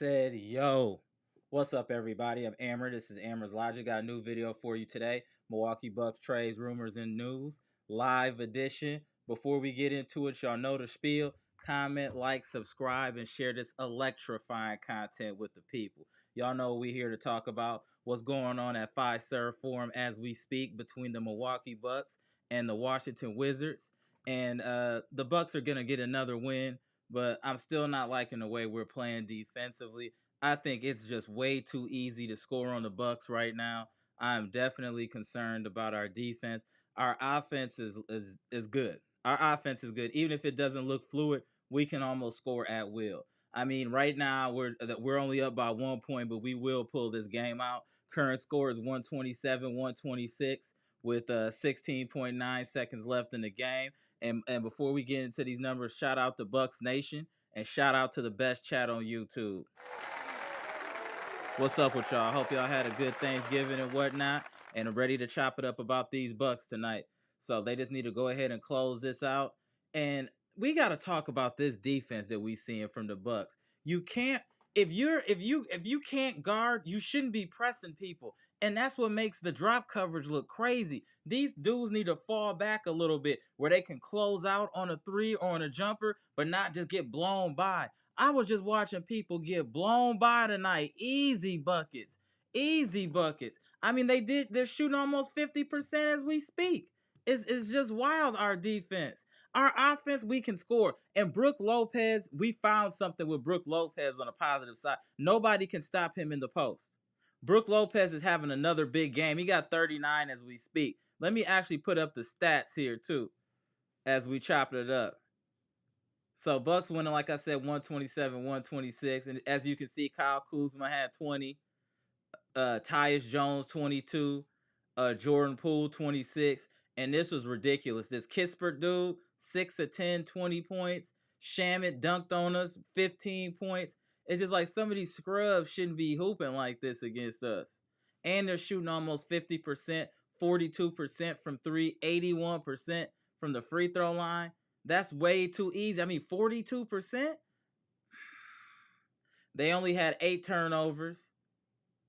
said, yo, what's up, everybody? I'm Amber. This is amaraslogic. Got a new video for you today. Milwaukee Bucks trades, rumors, and news. Live edition. Before we get into it, y'all know the spiel. Comment, like, subscribe, and share this electrifying content with the people. Y'all know we're here to talk about what's going on at Fiserv Forum as we speak between the Milwaukee Bucks and the Washington Wizards. And the Bucks are going to get another win, but I'm still not liking the way we're playing defensively. I think it's just way too easy to score on the Bucks right now. I'm definitely concerned about our defense. Our offense is good. Our offense is good. Even if it doesn't look fluid, we can almost score at will. I mean, right now we're only up by 1 point, but we will pull this game out. Current score is 127-126 with 16.9 seconds left in the game. And before we get into these numbers, shout out to Bucks Nation and shout out to the best chat on YouTube. What's up with y'all? Hope y'all had a good Thanksgiving and whatnot, and are ready to chop it up about these Bucks tonight. So they just need to go ahead and close this out. And we got to talk about this defense that we seeing from the Bucks. You can't if you can't guard, you shouldn't be pressing people. And that's what makes the drop coverage look crazy. These dudes need to fall back a little bit where they can close out on a three or on a jumper, but not just get blown by. I was just watching people get blown by tonight. Easy buckets. Easy buckets. I mean, they're shooting almost 50% as we speak. It's just wild, our defense. Our offense, we can score. And Brook Lopez, we found something with Brook Lopez on the positive side. Nobody can stop him in the post. Brook Lopez is having another big game. He got 39 as we speak. Let me actually put up the stats here, too, as we chop it up. So Bucks winning, like I said, 127-126. And as you can see, Kyle Kuzma had 20. Tyus Jones, 22. Jordan Poole, 26. And this was ridiculous. This Kispert dude, 6 of 10, 20 points. Shamit dunked on us, 15 points. It's just like some of these scrubs shouldn't be hooping like this against us. And they're shooting almost 50%, 42% from three, 81% from the free throw line. That's way too easy. I mean, 42%? They only had 8 turnovers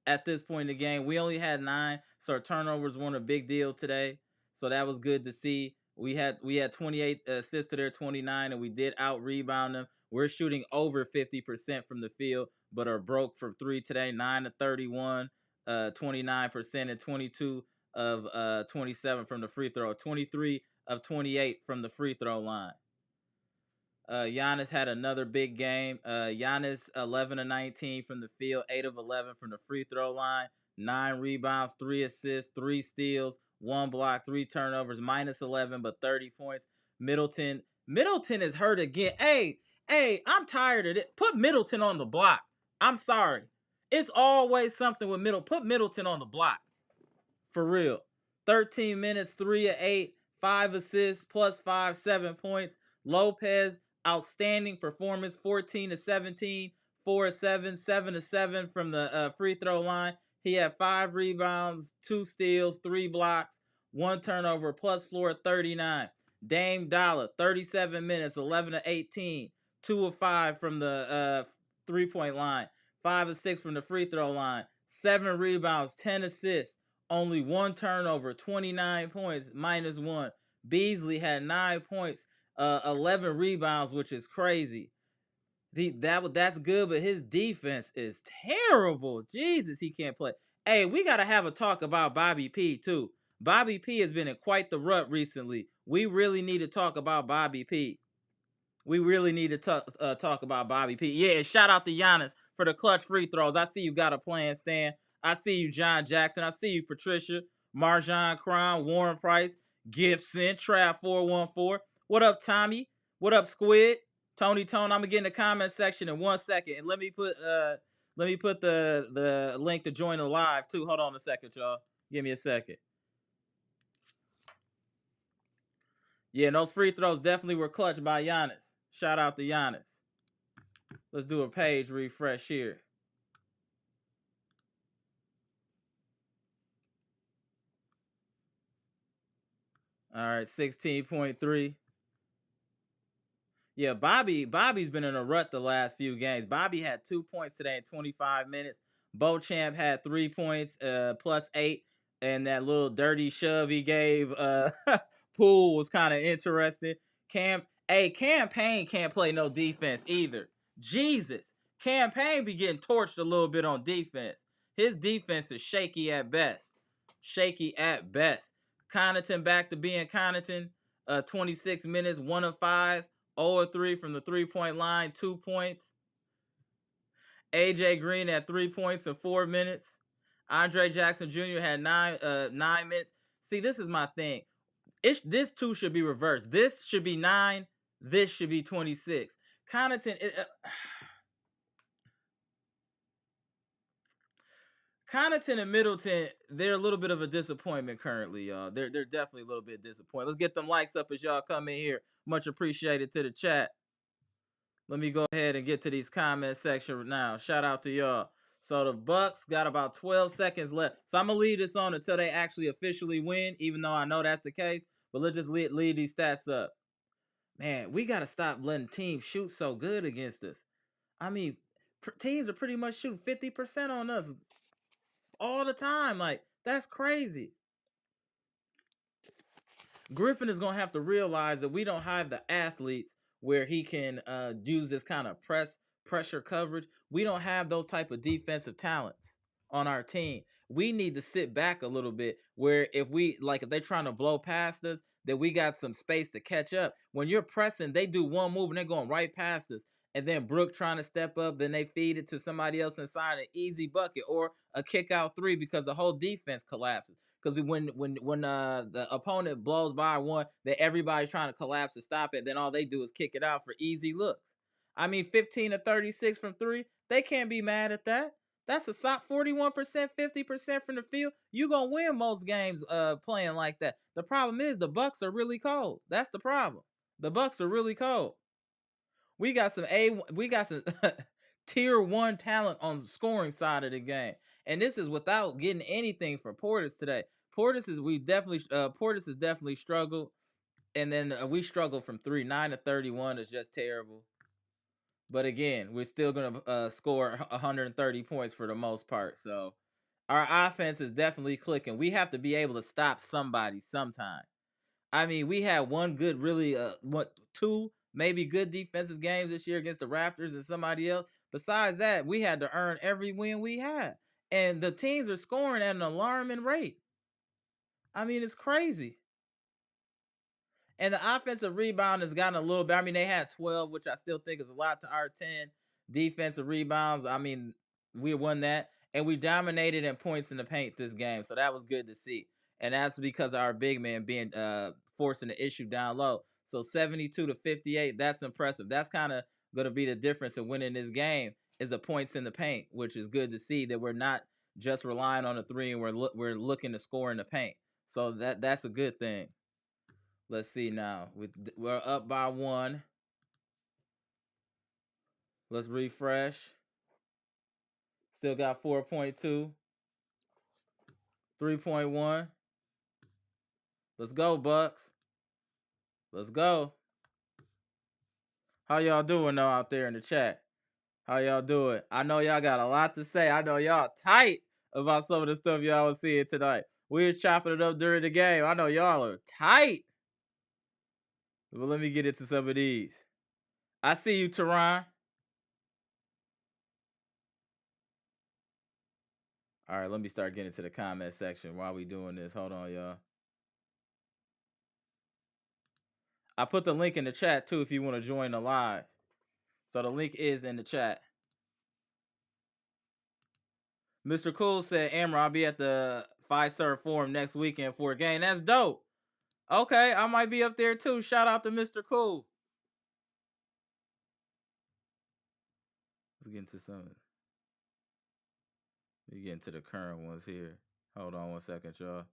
at this point in the game. We only had 9, so our turnovers weren't a big deal today. So that was good to see. We had 28 assists to their 29, and we did out rebound them. We're shooting over 50% from the field, but are broke from 3 today. 9 of 31, 29%, and 22 of 27 from the free throw. 23 of 28 from the free throw line. Giannis had another big game. Giannis 11 of 19 from the field, 8 of 11 from the free throw line, 9 rebounds, 3 assists, 3 steals, 1 block, 3 turnovers, minus 11 but 30 points. Middleton is hurt again. Hey, I'm tired of it. Put Middleton on the block. I'm sorry. It's always something with Middleton. Put Middleton on the block. For real. 13 minutes, 3 of 8, 5 assists, plus 5, 7 points. Lopez, outstanding performance, 14 to 17, 4 of 7, 7 to 7 from the free throw line. He had 5 rebounds, 2 steals, 3 blocks, 1 turnover, plus floor 39. Dame Dollar, 37 minutes, 11 to 18, 2 of 5 from the 3-point line, 5 of 6 from the free throw line, 7 rebounds, 10 assists, only 1 turnover, 29 points, minus 1. Beasley had 9 points, 11 rebounds, which is crazy. That's good, but his defense is terrible. Jesus, he can't play. Hey, we got to have a talk about Bobby P, too. Bobby P has been in quite the rut recently. We really need to talk about Bobby P. We really need to talk about Bobby P. Yeah, shout out to Giannis for the clutch free throws. I see you got a plan, Stan. I see you, John Jackson. I see you, Patricia, Marjan Crown, Warren Price, Gibson, Trav 414. What up, Tommy? What up, Squid? Tony Tone. I'm gonna get in the comment section in 1 second, and let me put the link to join the live too. Hold on a second, y'all. Give me a second. Yeah, and those free throws definitely were clutched by Giannis. Shout out to Giannis. Let's do a page refresh here. All right, 16.3. Yeah, Bobby's been in a rut the last few games. Bobby had 2 points today in 25 minutes. Beauchamp had 3 points, +8, and that little dirty shove he gave Poole was kind of interesting. Cam Payne can't play no defense either. Jesus, Cam Payne be getting torched a little bit on defense. His defense is shaky at best. Shaky at best. Connaughton back to being Connaughton. 26 minutes, 1 of 5. 0 of 3 from the 3-point line, 2 points. AJ Green had 3 points in 4 minutes. Andre Jackson Jr. had 9 minutes. See, this is my thing. This two should be reversed. This should be 9. This should be 26. Connaughton, Connaughton and Middleton, they're a little bit of a disappointment currently, y'all. They're definitely a little bit disappointed. Let's get them likes up as y'all come in here. Much appreciated to the chat. Let me go ahead and get to these comment section now. Shout out to y'all. So the Bucks got about 12 seconds left. So I'm gonna leave this on until they actually officially win, even though I know that's the case. But let's just leave these stats up. Man, we gotta stop letting teams shoot so good against us. I mean, teams are pretty much shooting 50% on us all the time. Like, that's crazy. Griffin is gonna have to realize that we don't have the athletes where he can use this kind of pressure coverage. We don't have those type of defensive talents on our team. We need to sit back a little bit where if they're trying to blow past us, that we got some space to catch up. When you're pressing, they do one move and they're going right past us. And then Brook trying to step up, then they feed it to somebody else inside an easy bucket or a kick out three because the whole defense collapses. Because when the opponent blows by one, that everybody's trying to collapse to stop it. Then all they do is kick it out for easy looks. I mean, 15 to 36 from three, they can't be mad at that. That's a solid 41%, 50% from the field. You gonna win most games playing like that. The problem is the Bucks are really cold. That's the problem. The Bucks are really cold. We got some tier 1 talent on the scoring side of the game. And this is without getting anything for Portis today. Portis has definitely struggled. And then we struggle from 3. 9 to 31 is just terrible. But again, we're still going to score 130 points for the most part. So our offense is definitely clicking. We have to be able to stop somebody sometime. I mean, we had one good, really, two maybe good defensive games this year against the Raptors and somebody else. Besides that, we had to earn every win we had. And the teams are scoring at an alarming rate. I mean, it's crazy. And the offensive rebound has gotten a little bit. I mean, they had 12, which I still think is a lot to our 10 defensive rebounds. I mean, we won that. And we dominated in points in the paint this game. So that was good to see. And that's because of our big man being forcing the issue down low. So 72 to 58, that's impressive. That's kind of going to be the difference in winning this game is the points in the paint, which is good to see that we're not just relying on the three and we're looking to score in the paint. So that's a good thing. Let's see now. We're up by 1. Let's refresh. Still got 4.2. 3.1. Let's go, Bucks. Let's go. How y'all doing though out there in the chat? How y'all doing? I know y'all got a lot to say. I know y'all tight about some of the stuff y'all was seeing tonight. We was chopping it up during the game. I know y'all are tight. But let me get into some of these. I see you, Teron. All right, let me start getting to the comment section while we doing this. Hold on, y'all. I put the link in the chat too if you want to join the live. So the link is in the chat. Mr. Cool said, Amber, I'll be at the Fiserv Forum next weekend for a game. That's dope. Okay, I might be up there too. Shout out to Mr. Cool. Let's get into some. We get into the current ones here. Hold on 1 second, y'all.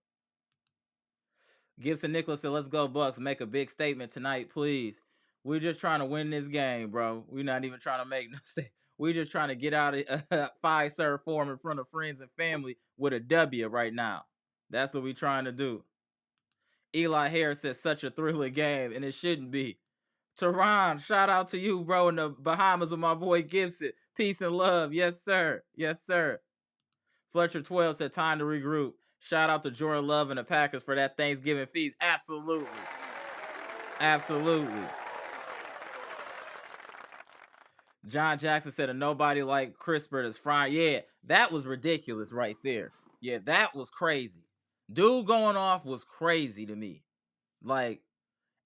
Gibson Nicholas said, let's go Bucks. Make a big statement tonight, please. We're just trying to win this game, bro. We're not even trying to make no statement. We're just trying to get out of Fiserv Forum in front of friends and family with a W right now. That's what we're trying to do. Eli Harris says, such a thrilling game, and it shouldn't be. Teron, shout out to you, bro, in the Bahamas with my boy Gibson. Peace and love. Yes, sir. Yes, sir. Fletcher 12 said time to regroup. Shout out to Jordan Love and the Packers for that Thanksgiving feast. Absolutely. Absolutely. John Jackson said a nobody like Crispert is frying. Yeah, that was ridiculous right there. Yeah, that was crazy. Dude going off was crazy to me. Like,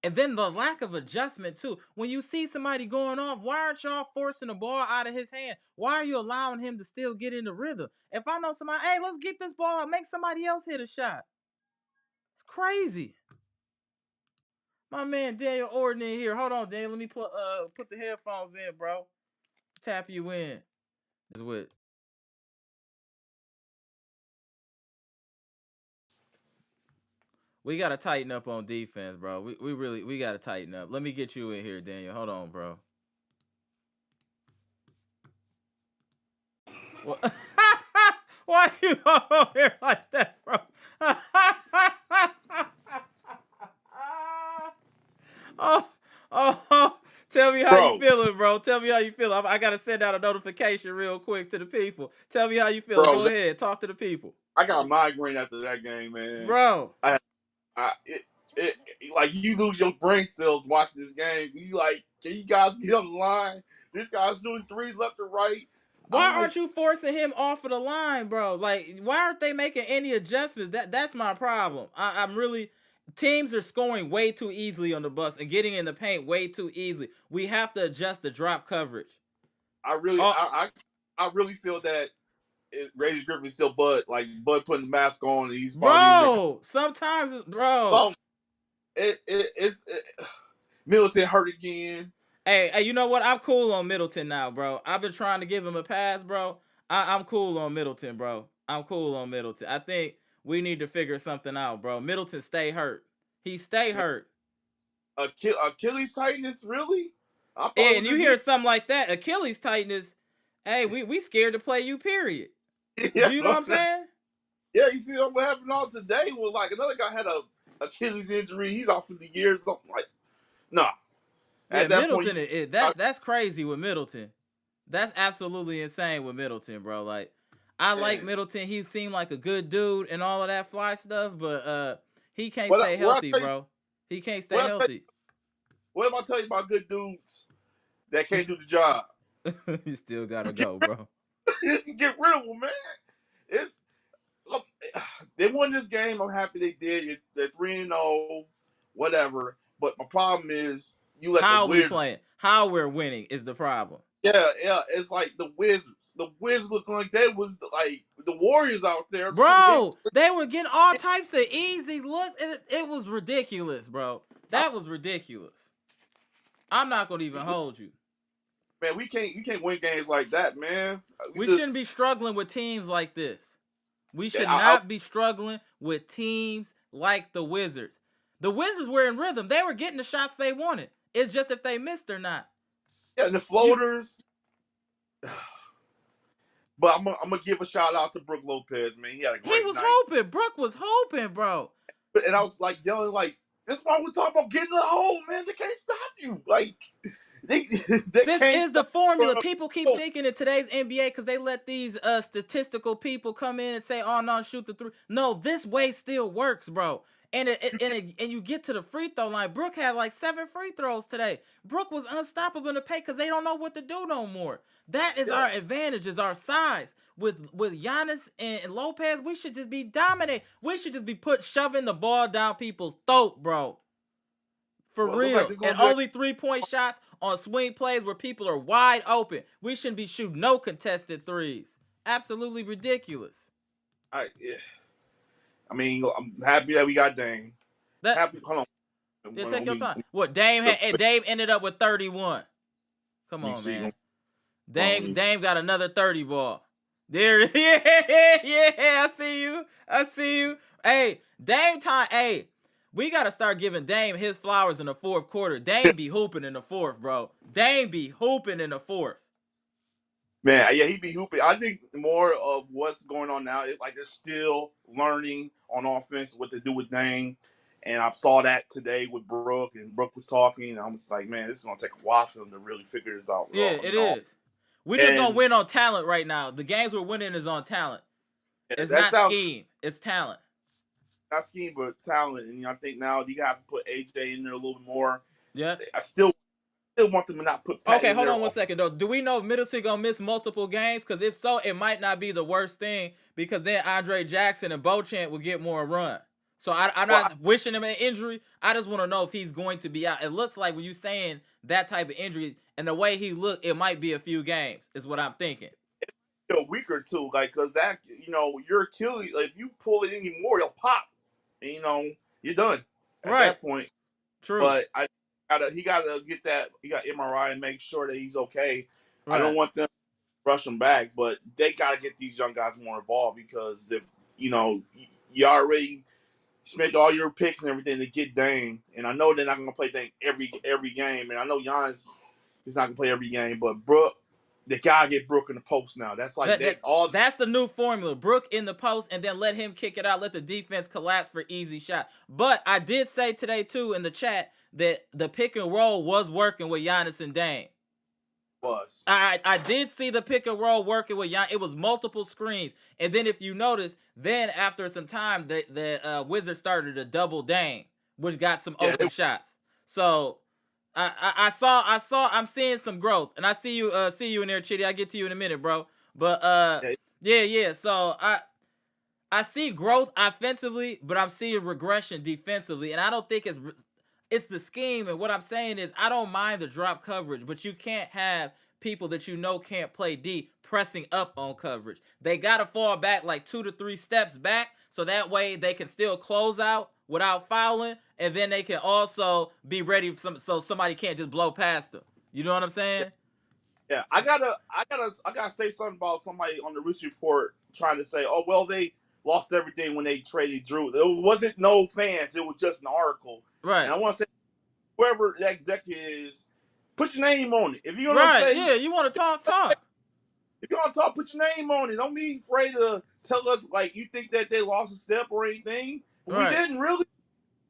and then the lack of adjustment too. When you see somebody going off, why aren't y'all forcing the ball out of his hand? Why are you allowing him to still get in the rhythm? If I know somebody, hey, let's get this ball out, make somebody else hit a shot. It's crazy. My man Daniel Orton in here. Hold on, Daniel. Let me put the headphones in, bro. Tap you in. Is what. We gotta tighten up on defense, bro. We gotta tighten up. Let me get you in here, Daniel. Hold on, bro. What? Why you over here like that, bro? oh, tell me how you feeling, bro. Tell me how you feel. I gotta send out a notification real quick to the people. Tell me how you feel. Go ahead, talk to the people. I got a migraine after that game, man. Bro. Like you lose your brain cells watching this game. You like, can you guys get on the line? This guy's doing threes left and right. Why aren't you forcing him off of the line, bro? Like, why aren't they making any adjustments? That's my problem. I'm really. Teams are scoring way too easily on the Bucks and getting in the paint way too easily. We have to adjust the drop coverage. I really feel that Reggie Griffin is still Bud putting the mask on. And he's bro. Sometimes, bro. It's Middleton hurt again. Hey, you know what? I'm cool on Middleton now, bro. I've been trying to give him a pass, bro. I'm cool on Middleton, bro. I'm cool on Middleton. I think we need to figure something out, bro. Middleton stay hurt. He stay hurt. Achilles tightness, really? And you hear something like that, Achilles tightness. Hey, we scared to play you, period. Yeah, do you know what I'm saying? Yeah, you see what happened on today was like another guy had a Achilles injury. He's off for the year. Something like, nah. Yeah, at that Middleton, point, that's crazy with Middleton. That's absolutely insane with Middleton, bro. Like, I like Middleton. He seemed like a good dude and all of that fly stuff, but he can't stay healthy, bro. He can't stay healthy. What if I tell you about good dudes that can't do the job? You still gotta go, bro. Get rid of them, man. They won this game. I'm happy they did. They're 3-0, whatever. But my problem is you let how the Wizards. We playing? How we're winning is the problem. Yeah. It's like the Wizards. The Wizards look like they was like the Warriors out there. Bro, they were getting all types of easy looks. It was ridiculous, bro. That was ridiculous. I'm not gonna even hold you. Man, you can't win games like that, man. We shouldn't be struggling with teams like this. We should not be struggling with teams like the Wizards. The Wizards were in rhythm. They were getting the shots they wanted. It's just if they missed or not. Yeah, and the floaters. But I'm gonna give a shout out to Brook Lopez, man. He had a great night. He was hoping. Brook was hoping, bro. And I was like yelling, like, this is why we talk about getting in the hole, man. They can't stop you. Like, this is the formula. People keep thinking in today's NBA because they let these statistical people come in and say, "Oh no, shoot the three." No, this way still works, bro. And you get to the free throw line. Brook had like 7 free throws today. Brook was unstoppable in the paint because they don't know what to do no more. That is our advantage, is our size. With Giannis and Lopez, we should just be dominating. We should just be shoving the ball down people's throat, bro. For real. And only 3-point shots on swing plays where people are wide open. We shouldn't be shooting no contested threes. Absolutely ridiculous. I mean, I'm happy that we got Dame. Hold on. Yeah, take your time. What, Dame ended up with 31. Come on, man. Dame got another 30 ball. There, yeah, I see you. Hey, Dame time, hey. We got to start giving Dame his flowers in the fourth quarter. Dame be hooping in the fourth, bro. Dame be hooping in the fourth. Man, yeah, he be hooping. I think more of what's going on now is like they're still learning on offense what to do with Dame. And I saw that today with Brooke, and Brooke was talking, and I was like, man, this is gonna take a while for them to really figure this out. Yeah, it is. We just gonna And win on talent right now. The games we're winning is on talent. It's that not sounds scheme. It's talent. not scheme, but talent. And I think now you have to put AJ in there a little bit more. Yeah. I still want them to not put Pat Okay, in hold there. on one second though. Do we know if Middleton gonna miss multiple games? Because if so, it might not be the worst thing because then Andre Jackson and Beauchamp will get more run. So I'm not wishing him an injury. I just want to know if he's going to be out. It looks like when you're saying that type of injury and the way he looked, it might be a few games. Is what I'm thinking. A week or two, like, because that, your Achilles, like, if you pull it anymore, it'll pop, and you're done at Right. that point. True. But he gotta get that. He got MRI and make sure that he's okay. I don't Right. want them to rush him back, but they gotta get these young guys more involved because if you already spent all your picks and everything to get Dame, and I know they're not gonna play Dame every game, and I know Giannis is not gonna play every game, but Brooke. They gotta get Brooke in the post now. That's like that's the new formula. Brooke in the post and then let him kick it out. Let the defense collapse for easy shot. But I did say today too in the chat that the pick and roll was working with Giannis and Dame. Was. I did see the pick and roll working with Giannis. It was multiple screens, and then if you notice, then after some time, the Wizards started to double Dame, which got some open shots. So I'm seeing some growth, and I see you in there, Chitty. I'll get to you in a minute, bro. But yeah. So I see growth offensively, but I'm seeing regression defensively, and I don't think it's the scheme. And what I'm saying is I don't mind the drop coverage, but you can't have people that can't play D pressing up on coverage. They got to fall back like 2 to 3 steps back, so that way they can still close out without fouling, and then they can also be ready so somebody can't just blow past them. You know what I'm saying? Yeah, I gotta say something about somebody on the Rich Report trying to say, oh well, they lost everything when they traded Drew. There wasn't no fans; it was just an article. Right. And I want to say, whoever that executive is, put your name on it. If you want right, to say, yeah, you want to talk. If you want to talk, put your name on it. Don't be afraid to tell us like you think that they lost a step or anything. Right. We didn't really.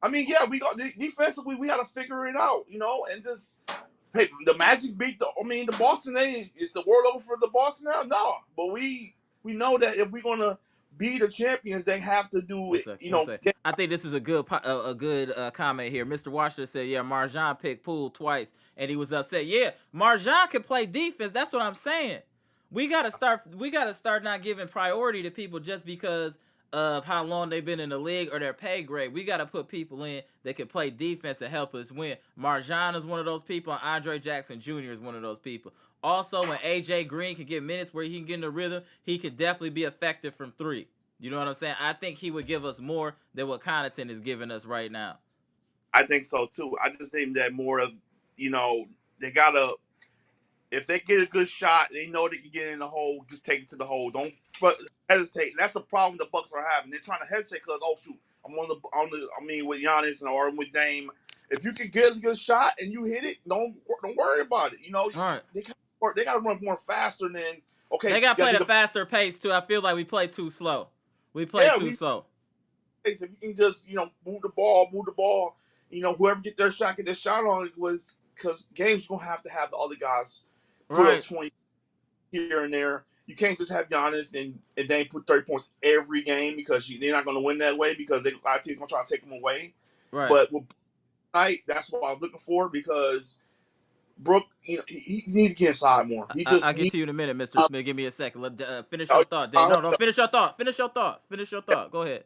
I mean, yeah, we got defensively. We got to figure it out, and just. Hey, the Magic beat the Boston. Is the world over for the Boston now? No, but we know that if we're gonna be the champions, they have to do it. I think this is a good comment here. Mr. Washington said, "Yeah, Marjan picked Poole twice, and he was upset." Yeah, Marjan can play defense. That's what I'm saying. We gotta start not giving priority to people just because of how long they've been in the league or their pay grade. We got to put people in that can play defense and help us win. Marjan is one of those people, and Andre Jackson Jr. is one of those people. Also, when AJ Green can get minutes where he can get in the rhythm, he could definitely be effective from 3. You know what I'm saying? I think he would give us more than what Connaughton is giving us right now. I think so too. I just think that more of, they gotta. If they get a good shot, they know they can get in the hole. Just take it to the hole. Don't hesitate. And that's the problem the Bucks are having. They're trying to hesitate because, oh shoot, I'm with Giannis or with Dame. If you can get a good shot and you hit it, don't worry about it. Right. They got to run more faster than okay. They got to play at a faster pace too. I feel like we play too slow. We play too slow. If you can just move the ball. Whoever get their shot on it was because games you're gonna have to have the other guys. Put up 20 here and there. You can't just have Giannis and then put 30 points every game because they're not going to win that way because a lot of teams going to try to take them away. Right. But with tonight, that's what I was looking for because Brooke, he needs to get inside more. I'll get to you in a minute, Mr. Smith. Give me a second. Finish your thought. No, finish your thought. Finish your thought. Go ahead.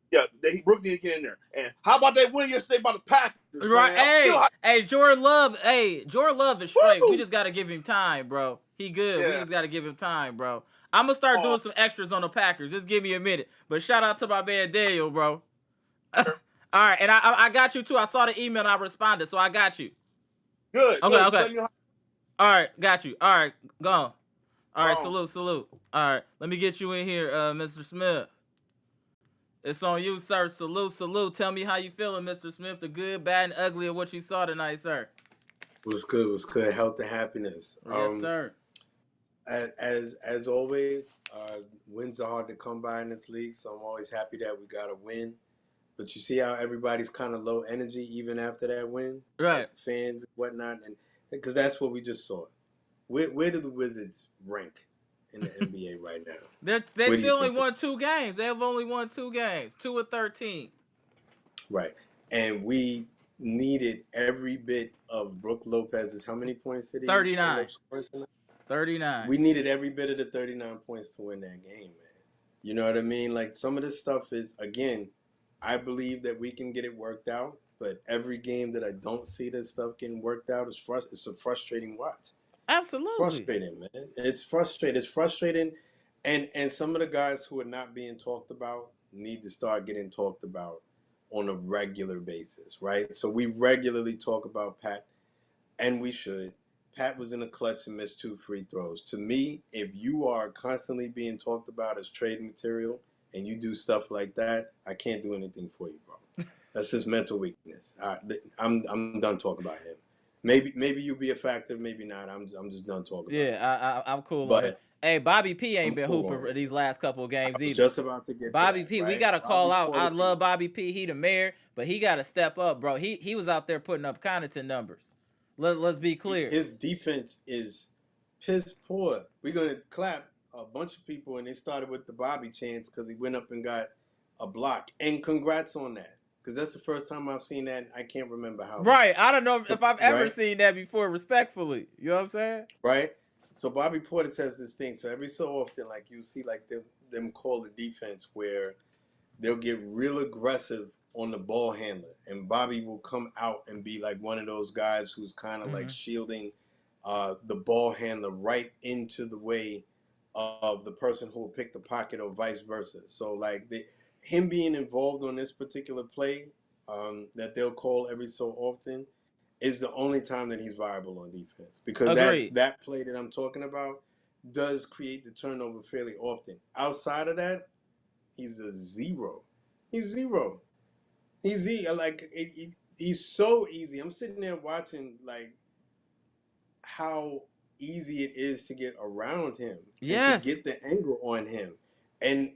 Yeah, Brooke need to get in there. And how about that win yesterday by the Packers? Right. Hey, Jordan Love. Hey, Jordan Love is straight. We just got to give him time, bro. He good. Yeah. We just got to give him time, bro. I'm going to start doing some extras on the Packers. Just give me a minute. But shout out to my man Daniel, bro. All right. And I got you, too. I saw the email and I responded, so I got you. Good. Okay. All right. Got you. All right. Go on. All right. Salute. All right. Let me get you in here, Mr. Smith. It's on you, sir. Salute. Tell me how you feeling, Mr. Smith. The good, bad, and ugly of what you saw tonight, sir. Was good. Health and happiness. Yes, sir. As always, wins are hard to come by in this league, so I'm always happy that we got a win. But you see how everybody's kind of low energy even after that win, Right. like the fans and whatnot, and because that's what we just saw. Where do the Wizards rank in the NBA right now? They Where do you still only think won 2 games. They have only won 2 games. 2 of 13. Right. And we needed every bit of Brook Lopez's. How many points did he 39. end up scoring tonight? 39. We needed every bit of the 39 points to win that game, man. You know what I mean? Like, some of this stuff is, again, I believe that we can get it worked out, but every game that I don't see this stuff getting worked out is it's a frustrating watch. Absolutely. Frustrating, man. It's frustrating. It's frustrating. And some of the guys who are not being talked about need to start getting talked about on a regular basis, right? So we regularly talk about Pat, and we should. Pat was in a clutch and missed 2 free throws. To me, if you are constantly being talked about as trade material and you do stuff like that, I can't do anything for you, bro. That's just mental weakness. I'm done talking about him. Maybe you'll be a factor, maybe not. I'm just done talking about him. Yeah, I'm cool on him. But Hey, Bobby P ain't I'm been cool hooping on for it. these last couple of games I was either. just about to get to Bobby that, P, we right? gotta call Bobby out. I Portis. love Bobby P. He the mayor, but he gotta step up, bro. He was out there putting up Connaughton numbers. Let's be clear. His defense is piss poor. We're gonna clap a bunch of people, and they started with the Bobby chants because he went up and got a block. And congrats on that, because that's the first time I've seen that. I can't remember how long. Right. I don't know if I've ever Right? seen that before. Respectfully, you know what I'm saying? Right. So Bobby Portis has this thing. So every so often, like, you see like them call the defense where they'll get real aggressive on the ball handler, and Bobby will come out and be like one of those guys who's kind of like shielding the ball handler right into the way of the person who will pick the pocket, or vice versa. So like him being involved on this particular play that they'll call every so often is the only time that he's viable on defense, because Agreed. that play that I'm talking about does create the turnover fairly often. Outside of that, he's a zero. He's zero. He's so easy. I'm sitting there watching like how easy it is to get around him and to get the angle on him, and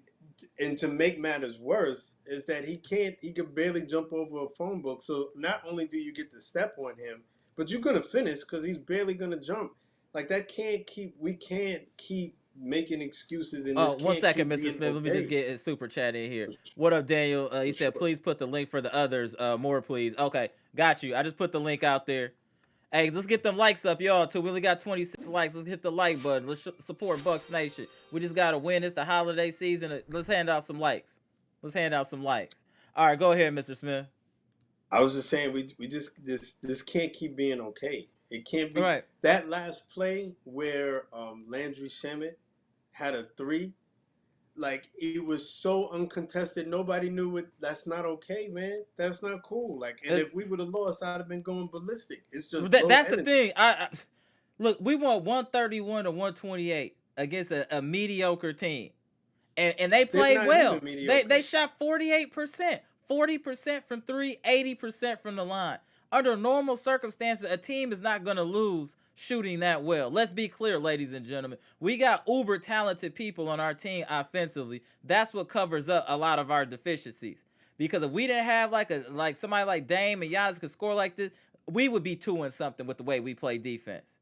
to make matters worse is that he can barely jump over a phone book. So not only do you get to step on him, but you're gonna finish because he's barely gonna jump. Like, we can't keep making excuses, and this 1 can't second, keep Mr. being Smith. Let me just okay. get a super chat in here. What up, Daniel? He said, please put the link for the others. More, please. Okay, got you. I just put the link out there. Hey, let's get them likes up, y'all, too. We only got 26 likes. Let's hit the like button. Let's support Bucks Nation. We just got to win. It's the holiday season. Let's hand out some likes. All right, go ahead, Mr. Smith. I was just saying, we just this can't keep being okay. It can't be. Right. That last play where Landry Shamet had a 3, like, it was so uncontested. Nobody knew it. That's not okay, man. That's not cool. Like, and if we would have lost, I'd have been going ballistic. It's just that's energy. the thing. I look, we won 131 to 128 against a mediocre team. And they played well. They shot 48%, 40% from 3, 80% from the line. Under normal circumstances, a team is not going to lose shooting that well. Let's be clear, ladies and gentlemen. We got uber talented people on our team offensively. That's what covers up a lot of our deficiencies. Because if we didn't have like somebody like Dame and Giannis could score like this, we would be 2-something with the way we play defense.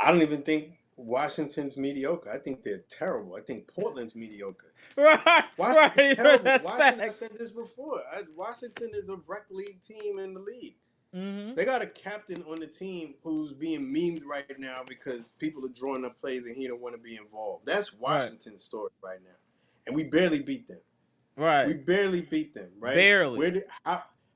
I don't even think Washington's mediocre. I think they're terrible. I think Portland's mediocre. Right. Washington's terrible. That's Washington, facts. I said this before. Washington is a rec league team in the league. Mm-hmm. They got a captain on the team who's being memed right now because people are drawing up plays and he don't want to be involved. That's Washington's story right now. And we barely beat them. Right. We barely beat them, right? Barely.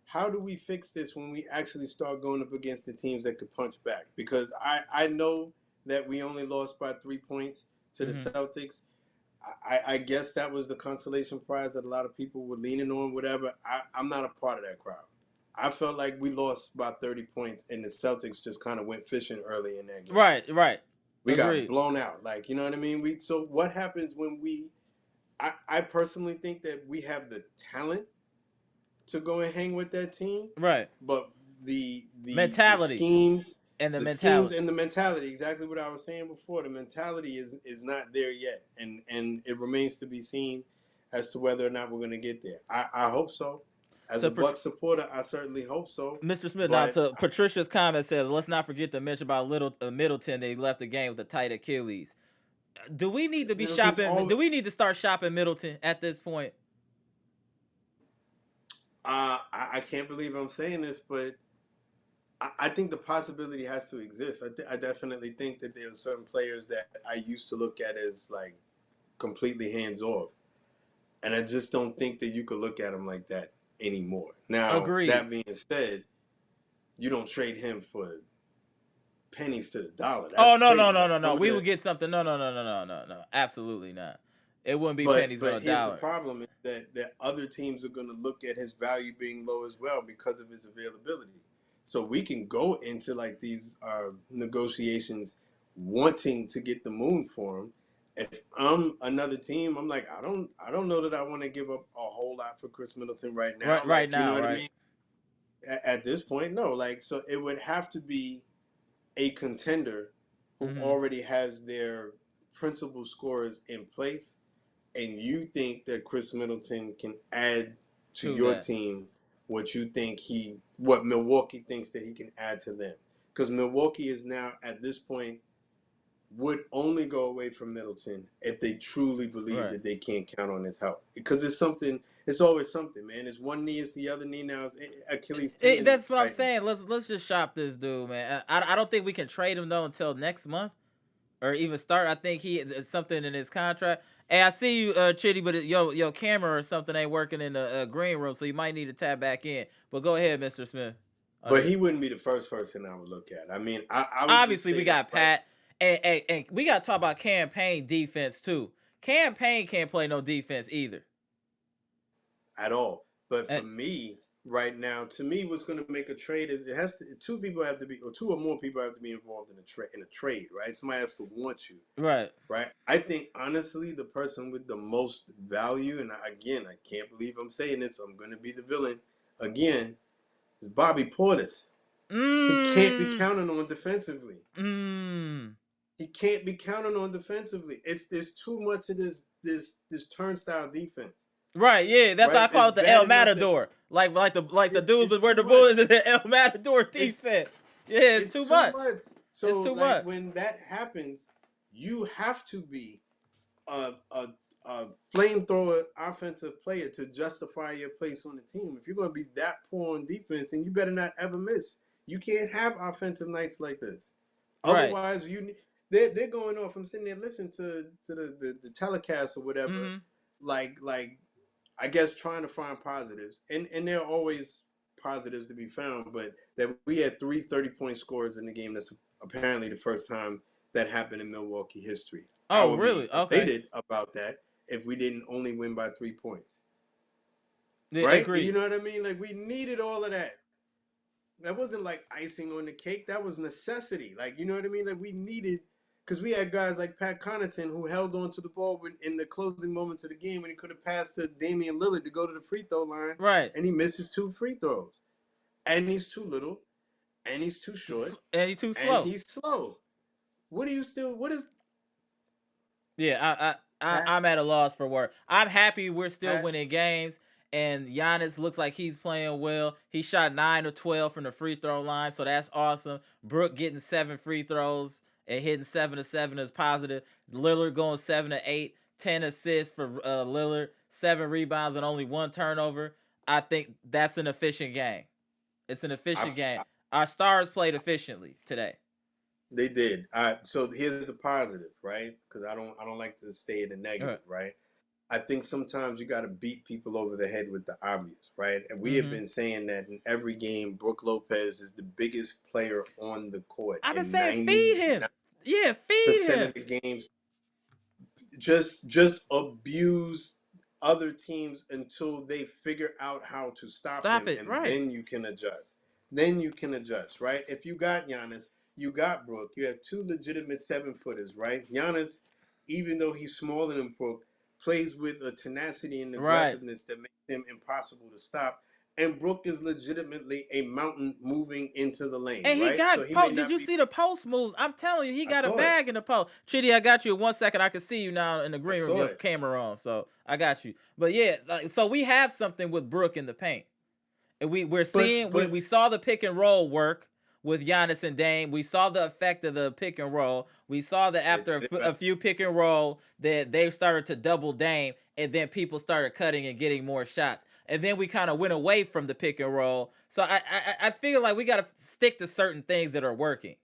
How do we fix this when we actually start going up against the teams that could punch back? Because I know that we only lost by 3 points to the Celtics. I guess that was the consolation prize that a lot of people were leaning on, whatever. I'm not a part of that crowd. I felt like we lost by 30 points and the Celtics just kind of went fishing early in that game. Right. We got blown out. Like, you know what I mean? So what happens when I personally think that we have the talent to go and hang with that team. Right. But the mentality. The schemes and the mentality. Schemes and the mentality, exactly what I was saying before. The mentality is not there yet. And it remains to be seen as to whether or not we're going to get there. I hope so. As a Bucks supporter, I certainly hope so. Mr. Smith, now to Patricia's comment says, let's not forget to mention about Middleton. They left the game with a tight Achilles. Do we need to be shopping? Do we need to start shopping Middleton at this point? I can't believe I'm saying this, but I think the possibility has to exist. I definitely think that there are certain players that I used to look at as like completely hands off, and I just don't think that you could look at them like that anymore. Now, that being said, you don't trade him for pennies to the dollar. That's no. We would get something. No. Absolutely not. It wouldn't be pennies on a dollar. But here's the problem: is that other teams are going to look at his value being low as well because of his availability. So we can go into like these negotiations wanting to get the moon for him. If I'm another team, I'm like, I don't know that I want to give up a whole lot for Chris Middleton right now. Right now, you know what I mean? At this point, no. Like, so it would have to be a contender who already has their principal scorers in place, and you think that Chris Middleton can add to your team what Milwaukee thinks that he can add to them. Because Milwaukee is now, at this point, would only go away from Middleton if they truly believe that they can't count on his health. Because it's always something, man. It's one knee, it's the other knee now. It's Achilles tendon. That's what I'm saying. Let's just shop this dude, man. I don't think we can trade him though until next month, or even start. I think it's something in his contract. Hey, I see you, Chitty, but your camera or something ain't working in the green room, so you might need to tap back in. But go ahead, Mr. Smith. But he wouldn't be the first person I would look at. I mean, I would obviously we got Pat, and we got to talk about campaign defense too. Campaign can't play no defense either. At all. But for me, right now, to me, what's going to make a trade is two or more people have to be involved in a trade, right? Somebody has to want you, right? I think honestly, the person with the most value, and again, I can't believe I'm saying this, so I'm going to be the villain again, is Bobby Portis. He can't be counted on defensively. He can't be counted on defensively. There's too much of this turnstile defense. Right, yeah, that's why I call it the El Matador. Like the dudes that wear the bullets in the El Matador defense. It's too much. So it's too much. When that happens, you have to be a flamethrower offensive player to justify your place on the team. If you're going to be that poor on defense, then you better not ever miss. You can't have offensive nights like this. Otherwise, they're going off. I'm sitting there listening to the telecast or whatever, like I guess trying to find positives, and there are always positives to be found, but that we had 3 30-point scores in the game. That's apparently the first time that happened in Milwaukee history. Oh, really? Okay. Debated about that if we didn't only win by 3 points. Yeah, right? Agreed. You know what I mean? Like, we needed all of that. That wasn't like icing on the cake. That was necessity. Like, you know what I mean? Like, we needed... Because we had guys like Pat Connaughton who held on to the ball in the closing moments of the game when he could have passed to Damian Lillard to go to the free throw line. Right. And he misses 2 free throws. And he's too little. And he's too short. And he's too slow. And he's slow. What is... Yeah, I'm at a loss for words. I'm happy we're still winning games. And Giannis looks like he's playing well. He shot 9 of 12 from the free throw line. So that's awesome. Brook getting 7 free throws. And hitting 7 of 7 is positive. Lillard going 7 of 8, 10 assists for Lillard, 7 rebounds and only 1 turnover. I think that's an efficient game. It's an efficient game. Our stars played efficiently today. They did. So here's the positive, right? Because I don't like to stay in the negative, right? I think sometimes you got to beat people over the head with the obvious, right? And we have been saying that in every game, Brook Lopez is the biggest player on the court. I've been saying feed him. Yeah, feed him. Of the games, just abuse other teams until they figure out how to stop him, and then you can adjust. Right? If you got Giannis, you got Brook. You have 2 legitimate 7-footers, right? Giannis, even though he's smaller than Brook, plays with a tenacity and aggressiveness that makes him impossible to stop. and Brook is legitimately a mountain moving into the lane, And he right? So got he may post. Did not you be. see the post moves? I'm telling you, he I got a saw it. bag in the post. Chitty, I got you in 1 second. I can see you now in the I green room, saw your it. camera on. So I got you. But yeah, like, so we have something with Brook in the paint. And we're seeing we But saw the pick and roll work with Giannis and Dame. We saw the effect of the pick and roll. We saw that after a few pick and roll that they started to double Dame, and then people started cutting and getting more shots. And then we kind of went away from the pick and roll. So I feel like we got to stick to certain things that are working.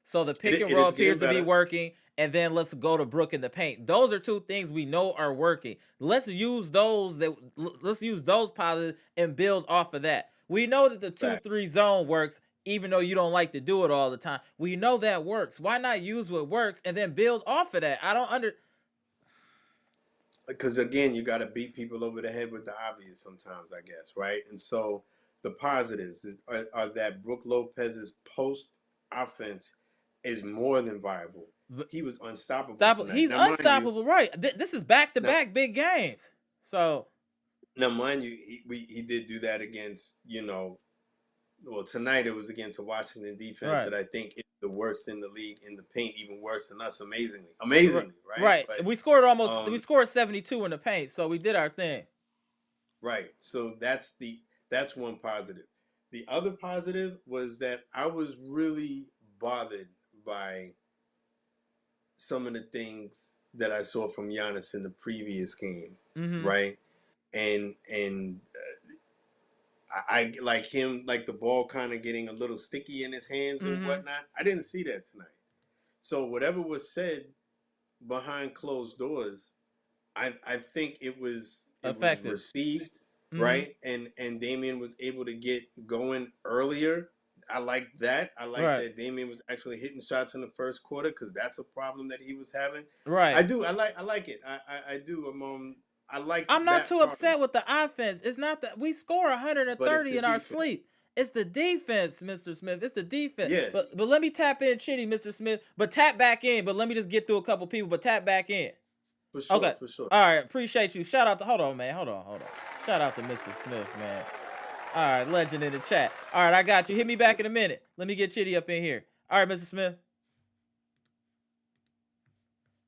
So the pick and it roll is getting appears to be better. working, and then let's go to Brook in the paint. Those are two things we know are working. Let's use those positives and build off of that. We know that the Fact. 2-3 zone works, even though you don't like to do it all the time. We know that works. Why not use what works and then build off of that? I don't Because again, you got to beat people over the head with the obvious sometimes, I guess, right? And so the positives are that Brook Lopez's post offense is more than viable. He was unstoppable tonight. He's Now, mind you, unstoppable, right? This is back-to-back big games. So now mind you, he did do that against, well, tonight it was against a Washington defense that I think is the worst in the league in the paint, even worse than us, amazingly, right? Right. But we scored 72 in the paint, so we did our thing. Right. So that's one positive. The other positive was that I was really bothered by some of the things that I saw from Giannis in the previous game, right? And I like him, like the ball kind of getting a little sticky in his hands and whatnot. I didn't see that tonight. So whatever was said behind closed doors, I think it was effective. Received, right? And Damian was able to get going earlier. I like that. I like that Damian was actually hitting shots in the first quarter, because that's a problem that he was having. Right. I do. I like it. I do. I like. I'm not too upset with the offense. It's not that we score 130 in our sleep. It's the defense, Mr. Smith. It's the defense. Yeah. But let me tap in Chitty, Mr. Smith. But tap back in. But let me just get through a couple people. But tap back in. For sure. Okay. For sure. All right. Appreciate you. Shout out to hold on, man. Hold on. Shout out to Mr. Smith, man. All right, legend in the chat. All right, I got you. Hit me back in a minute. Let me get Chitty up in here. All right, Mr. Smith.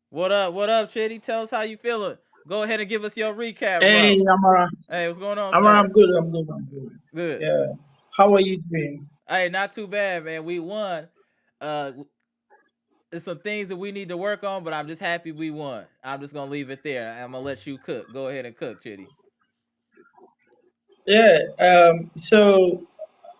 What up, Chitty? Tell us how you feeling. Go ahead and give us your recap, Hey, bro. Amara. Hey, what's going on, Amara, sir? I'm good. Good. Yeah. How are you doing? Hey, not too bad, man. We won. There's some things that we need to work on, but I'm just happy we won. I'm just gonna leave it there. I'm gonna let you cook. Go ahead and cook, Chitty. Yeah. So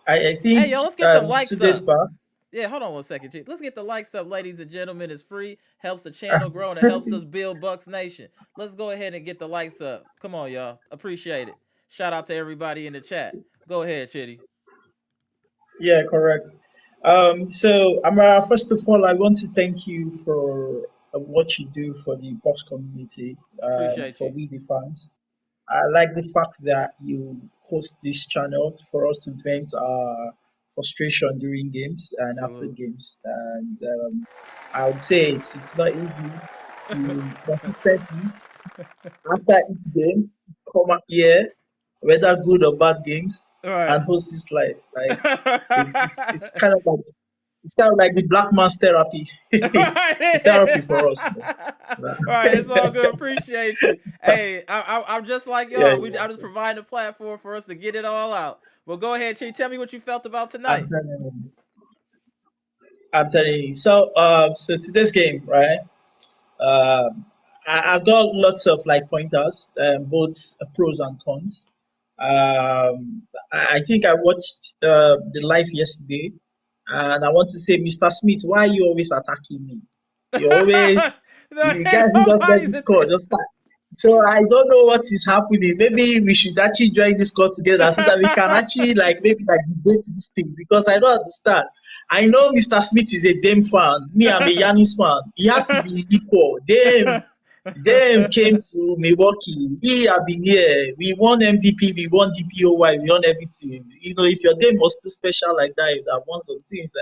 I think hey, yo, let's get the likes 2 days up. back. Yeah, hold on 1 second, Chitty. Let's get the likes up, ladies and gentlemen. It's free, helps the channel grow, and it helps us build Bucks Nation. Let's go ahead and get the likes up. Come on, y'all. Appreciate it. Shout out to everybody in the chat. Go ahead, Chitty. Yeah, correct. So Amara, first of all, I want to thank you for what you do for the box community, Appreciate for you. we the fans. I like the fact that you host this channel for us to vent our frustration during games and after Salute. games. And I would say it's not easy to consistently after each game come up here, whether good or bad games, and host this live. Like it's kind of like the black man's therapy. It's a therapy for us. All right, it's all good. Appreciate you. Hey, I'm just like y'all. Yeah. I'm just providing a platform for us to get it all out. Well, go ahead, Chitty. Tell me what you felt about I'm tonight. telling you. So today's game, right? I've got lots of like pointers, both pros and cons. I think I watched the live yesterday, and I want to say, Mr. Smith, why are you always attacking me? You always the guy who just gets the score, just start. So I don't know what is happening. Maybe we should actually join this call together so that we can actually maybe debate this thing, because I don't understand. I know Mr. Smith is a Dame fan. Me, I'm a Giannis fan. He has to be equal. Dame Them came to Milwaukee. We have been here. We won MVP, we won DPOY, we won everything. You know, if your day was too special like that, you have won some things.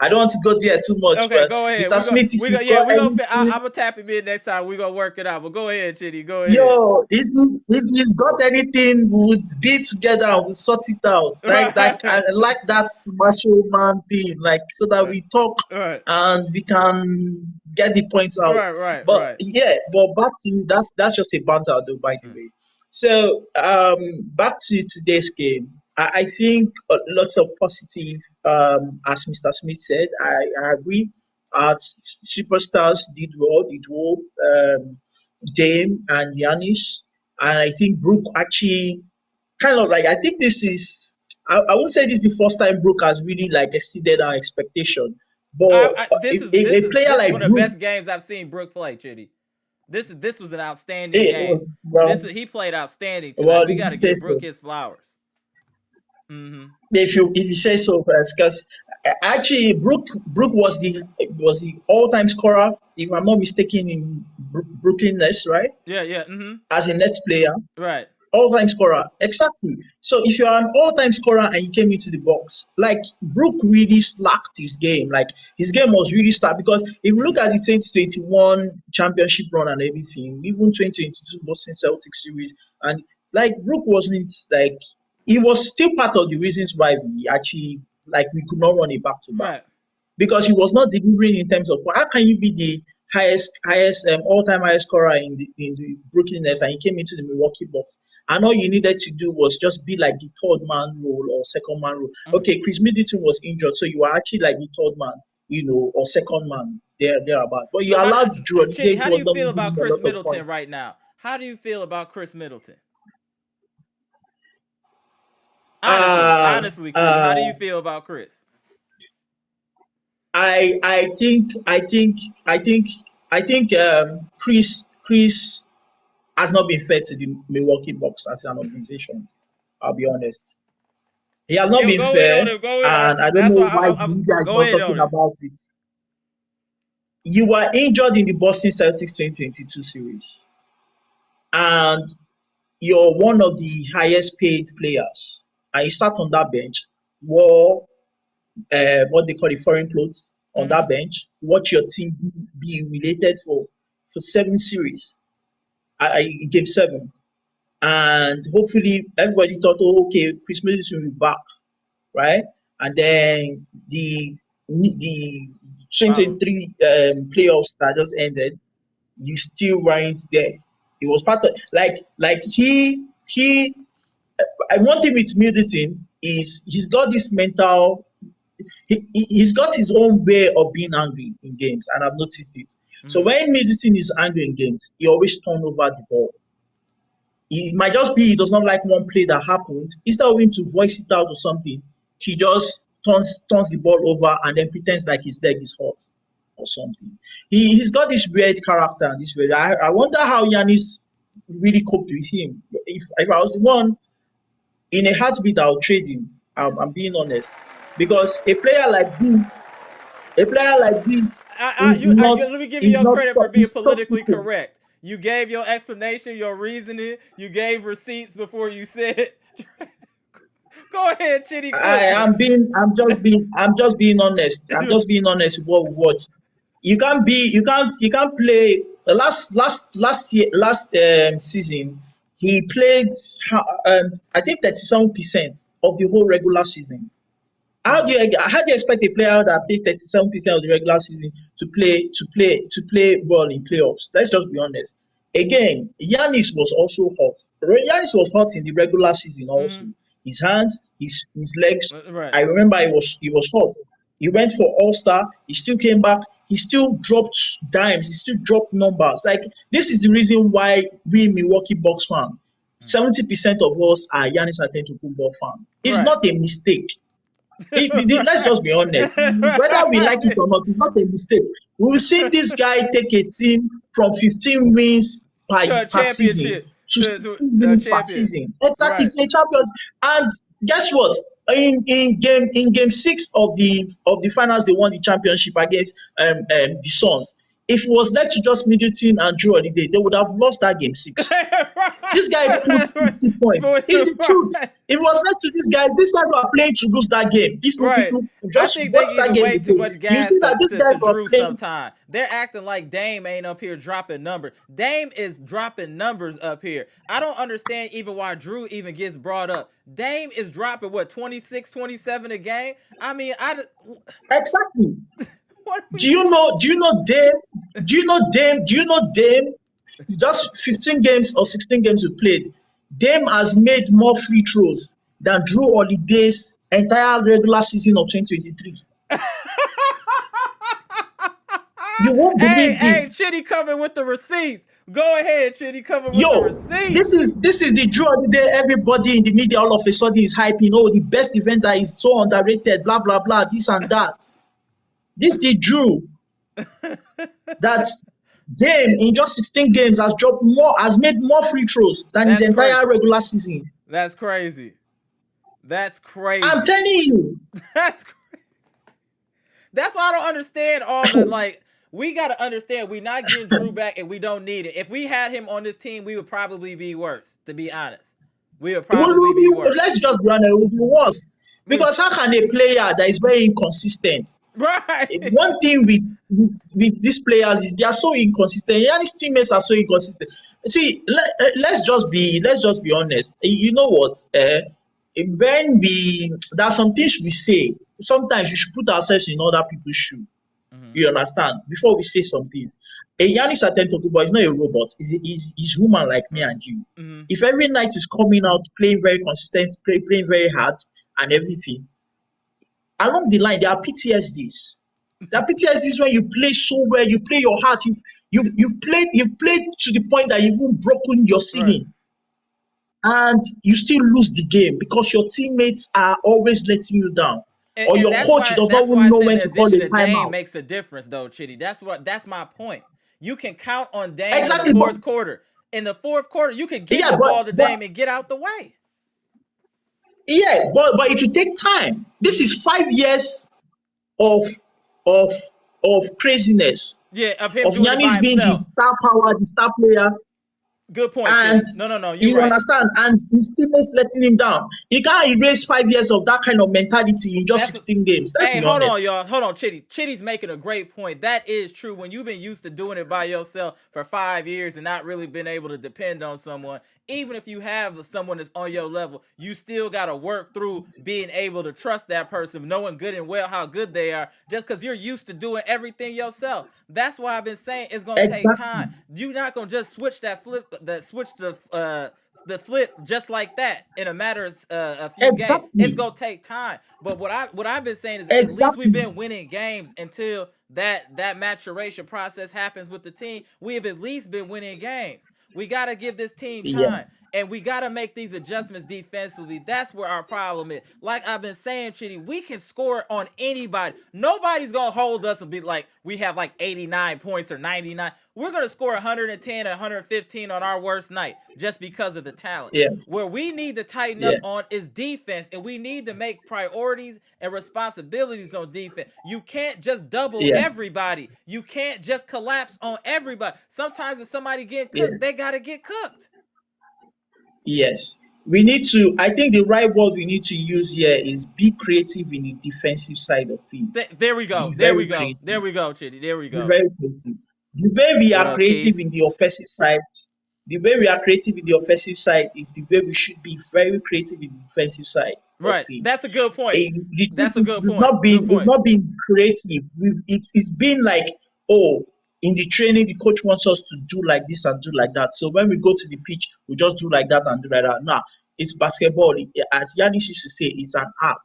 I don't want to go there too much, Okay, but go ahead. Mr. Smith, if you got We gonna. I'm anything, gonna tap him in next time. We gonna work it out. But go ahead, Chitty. Go ahead. yo, if he's got anything, we would be together and we'll sort it out. Like I Right. like that macho man thing, like so that we talk Right. and we can get the points out. But Right. yeah, but back to that's just a banter though, by the way. So back to today's game. I think lots of positive. As Mr. Smith said, I agree. Superstars did well, did well. Dame and Giannis, and I think Brook actually kind of like I think this is I would say this is the first time Brook has really like exceeded our expectation. But a player This is like one of the Brook, best games I've seen Brook play, Chitty. This was an outstanding game. well, He played outstanding tonight. well, We if got you to say give Brook so, his flowers. Mm-hmm. if you say so, because actually Brook was the all time scorer, if I'm not mistaken, in Brooklyn Nets, right? Yeah. Mm-hmm. As a Nets player. Right. All-time scorer, exactly. So if you're an all-time scorer and you came into the box, like Brook really slacked his game. Like his game was really slack because if you look at the 2021 championship run and everything, even 2022 Boston Celtics series, and like Brook wasn't like he was still part of the reasons why we actually like we could not run it back to back Right. because he was not delivering in terms of how can you be the highest all-time highest scorer in the Brooklyn Nets and he came into the Milwaukee Bucks and all you needed to do was just be like the third man role or second man role. Mm-hmm. Okay, Chris Middleton was injured, so you were actually like the third man, you know, or second man thereabout. But you So allowed Drew Chitty, Holiday, how who do was you not feel giving about him a Chris lot of Middleton points. right now? How do you feel about Chris Middleton? Honestly, Chris, how do you feel about Chris? I think Chris has not been fair to the Milwaukee Bucks as an organization. I'll be honest. He has not Yo, been go in on fair, it. Go in on it. and I don't That's know why why the media is go not in talking on it. about it. You were injured in the Boston Celtics 2022 series, and you're one of the highest paid players, and you sat on that bench, wore what they call the foreign clothes on Mm-hmm. that bench, watch your team be humiliated for 7 series, in game 7. And hopefully everybody thought, oh, okay, Chris Middleton will be back, right? And then the Wow. 2023 playoffs that just ended, you still weren't there. It was part of like he. And one thing with Middleton is he's got this mental. He's got his own way of being angry in games, and I've noticed it. So Mm-hmm. when Middleton is angry in games, he always turn over the ball. It might just be he does not like one play that happened. Instead of him to voice it out or something, he just turns the ball over and then pretends like his leg is hot or something. He's got this weird character and this weird. I wonder how Giannis really coped with him. If I was the one in a heartbeat, I'll trade him. I'm being honest because a player like this Let me give you is your not credit for being is politically toxic. correct. You gave your explanation, your reasoning. You gave receipts before you said. Go ahead, Chitty, cook me. I'm just being honest. I'm just being honest with what you can't play last season he played I think 37% of the whole regular season. How do you expect a player that played 37% of the regular season to play well in playoffs? Let's just be honest. Again, Giannis was also hot. Giannis was hot in the regular season also. Mm-hmm. His hands, his legs. Right. I remember he was hot. He went for All-Star. He still came back. He still dropped dimes. He still dropped numbers. Like this is the reason why we Milwaukee Bucks fan, 70% of us are Giannis Antetokounmpo fan. It's Right. not a mistake. Let's just be honest. Whether we like it or not, it's not a mistake. We've seen this guy take a team from 15 wins To a per season championship. to To 16 a wins per champion. season. Exactly, Right. to a champion. And guess what? In game 6 of the finals, they won the championship against the Suns. If it was left to just Middleton and Drew Holiday, they would have lost that game 6. This guy puts 50 points. It's the truth. If it was left to these guys were playing to lose that game. If you I just think they watch that giving game way too today, much you gas see that these to guys were Drew playing. sometime. They're acting like Dame ain't up here dropping numbers. Dame is dropping numbers up here. I don't understand even why Drew even gets brought up. Dame is dropping, what, 26, 27 a game? I mean, Exactly. what Do you know Dame? Just 15 games or 16 games we played. Dame has made more free throws than Drew Holiday's entire regular season of 2023. You won't believe this. Chitty coming with the receipts. Go ahead, Chitty coming with the receipts. This is the Drew Holiday everybody in the media all of a sudden is hyping. Oh, the best defender is so underrated, blah blah blah, this and that. This is the Drew that Dame in just 16 games has made more free throws than his entire regular season. That's crazy. I'm telling you. That's crazy. That's why I don't understand all the we gotta understand we're not getting Drew back and we don't need it. If we had him on this team, we would probably be worse, to be honest. We would probably be worse. Let's just be honest, it would be worse. Because how can a player that is very inconsistent? Right. One thing with these players is they are so inconsistent. And his teammates are so inconsistent. See, let's just be honest. You know what? When there are some things we say. Sometimes we should put ourselves in other people's shoes. You understand? Before we say some things. Giannis Antetokounmpo is not a robot. He's human like me and you. If every night is coming out, playing very consistent, playing very hard and everything, along the line, there are PTSDs. There are PTSDs when you play so well, you play your heart. You've played to the point that you've even broken your ceiling. Right. And you still lose the game because your teammates are always letting you down. Or your coach does not even know when to call a timeout. Makes a difference, though, Chitty. That's my point. You can count on Dame in the fourth quarter. In the fourth quarter, you can give the ball to Dame and get out the way. Yeah, but it will take time. This is 5 years of craziness. Yeah, of him doing it by himself. Being the star power, the star player. Good point. And no, you right. understand? And his teammates letting him down. You can't erase 5 years of that kind of mentality in just 16 games. Hold on, y'all. Hold on, Chitty. Chitty's making a great point. That is true. When you've been used to doing it by yourself for 5 years and not really been able to depend on someone, even if you have someone that's on your level, you still got to work through being able to trust that person, knowing good and well how good they are, just because you're used to doing everything yourself. That's why I've been saying it's going to take time. You're not going to just switch the flip just like that in a matter of a few games. It's going to take time. But what I've been saying is at least we've been winning games until that maturation process happens with the team. We have at least been winning games. We got to give this team time, and we got to make these adjustments defensively. That's where our problem is. Like I've been saying, Chitty, we can score on anybody. Nobody's going to hold us and be like, we have like 89 points or 99. We're going to score 110 or 115 on our worst night just because of the talent. Yes. Where we need to tighten up on is defense, and we need to make priorities and responsibilities on defense. You can't just double everybody. You can't just collapse on everybody. Sometimes if somebody get cooked, they got to get cooked. Yes. We need to, I think the right word we need to use here is be creative in the defensive side of things. There we go. There we go, Chitty. There we go. Be very creative. The way we are creative in the offensive side, is the way we should be very creative in the defensive side. Right. That's a good point. That's a good point. It's not being creative. It's been like, in the training, the coach wants us to do like this and do like that. So when we go to the pitch, we just do like that and do like that. Now, it's basketball. As Giannis used to say, it's an art.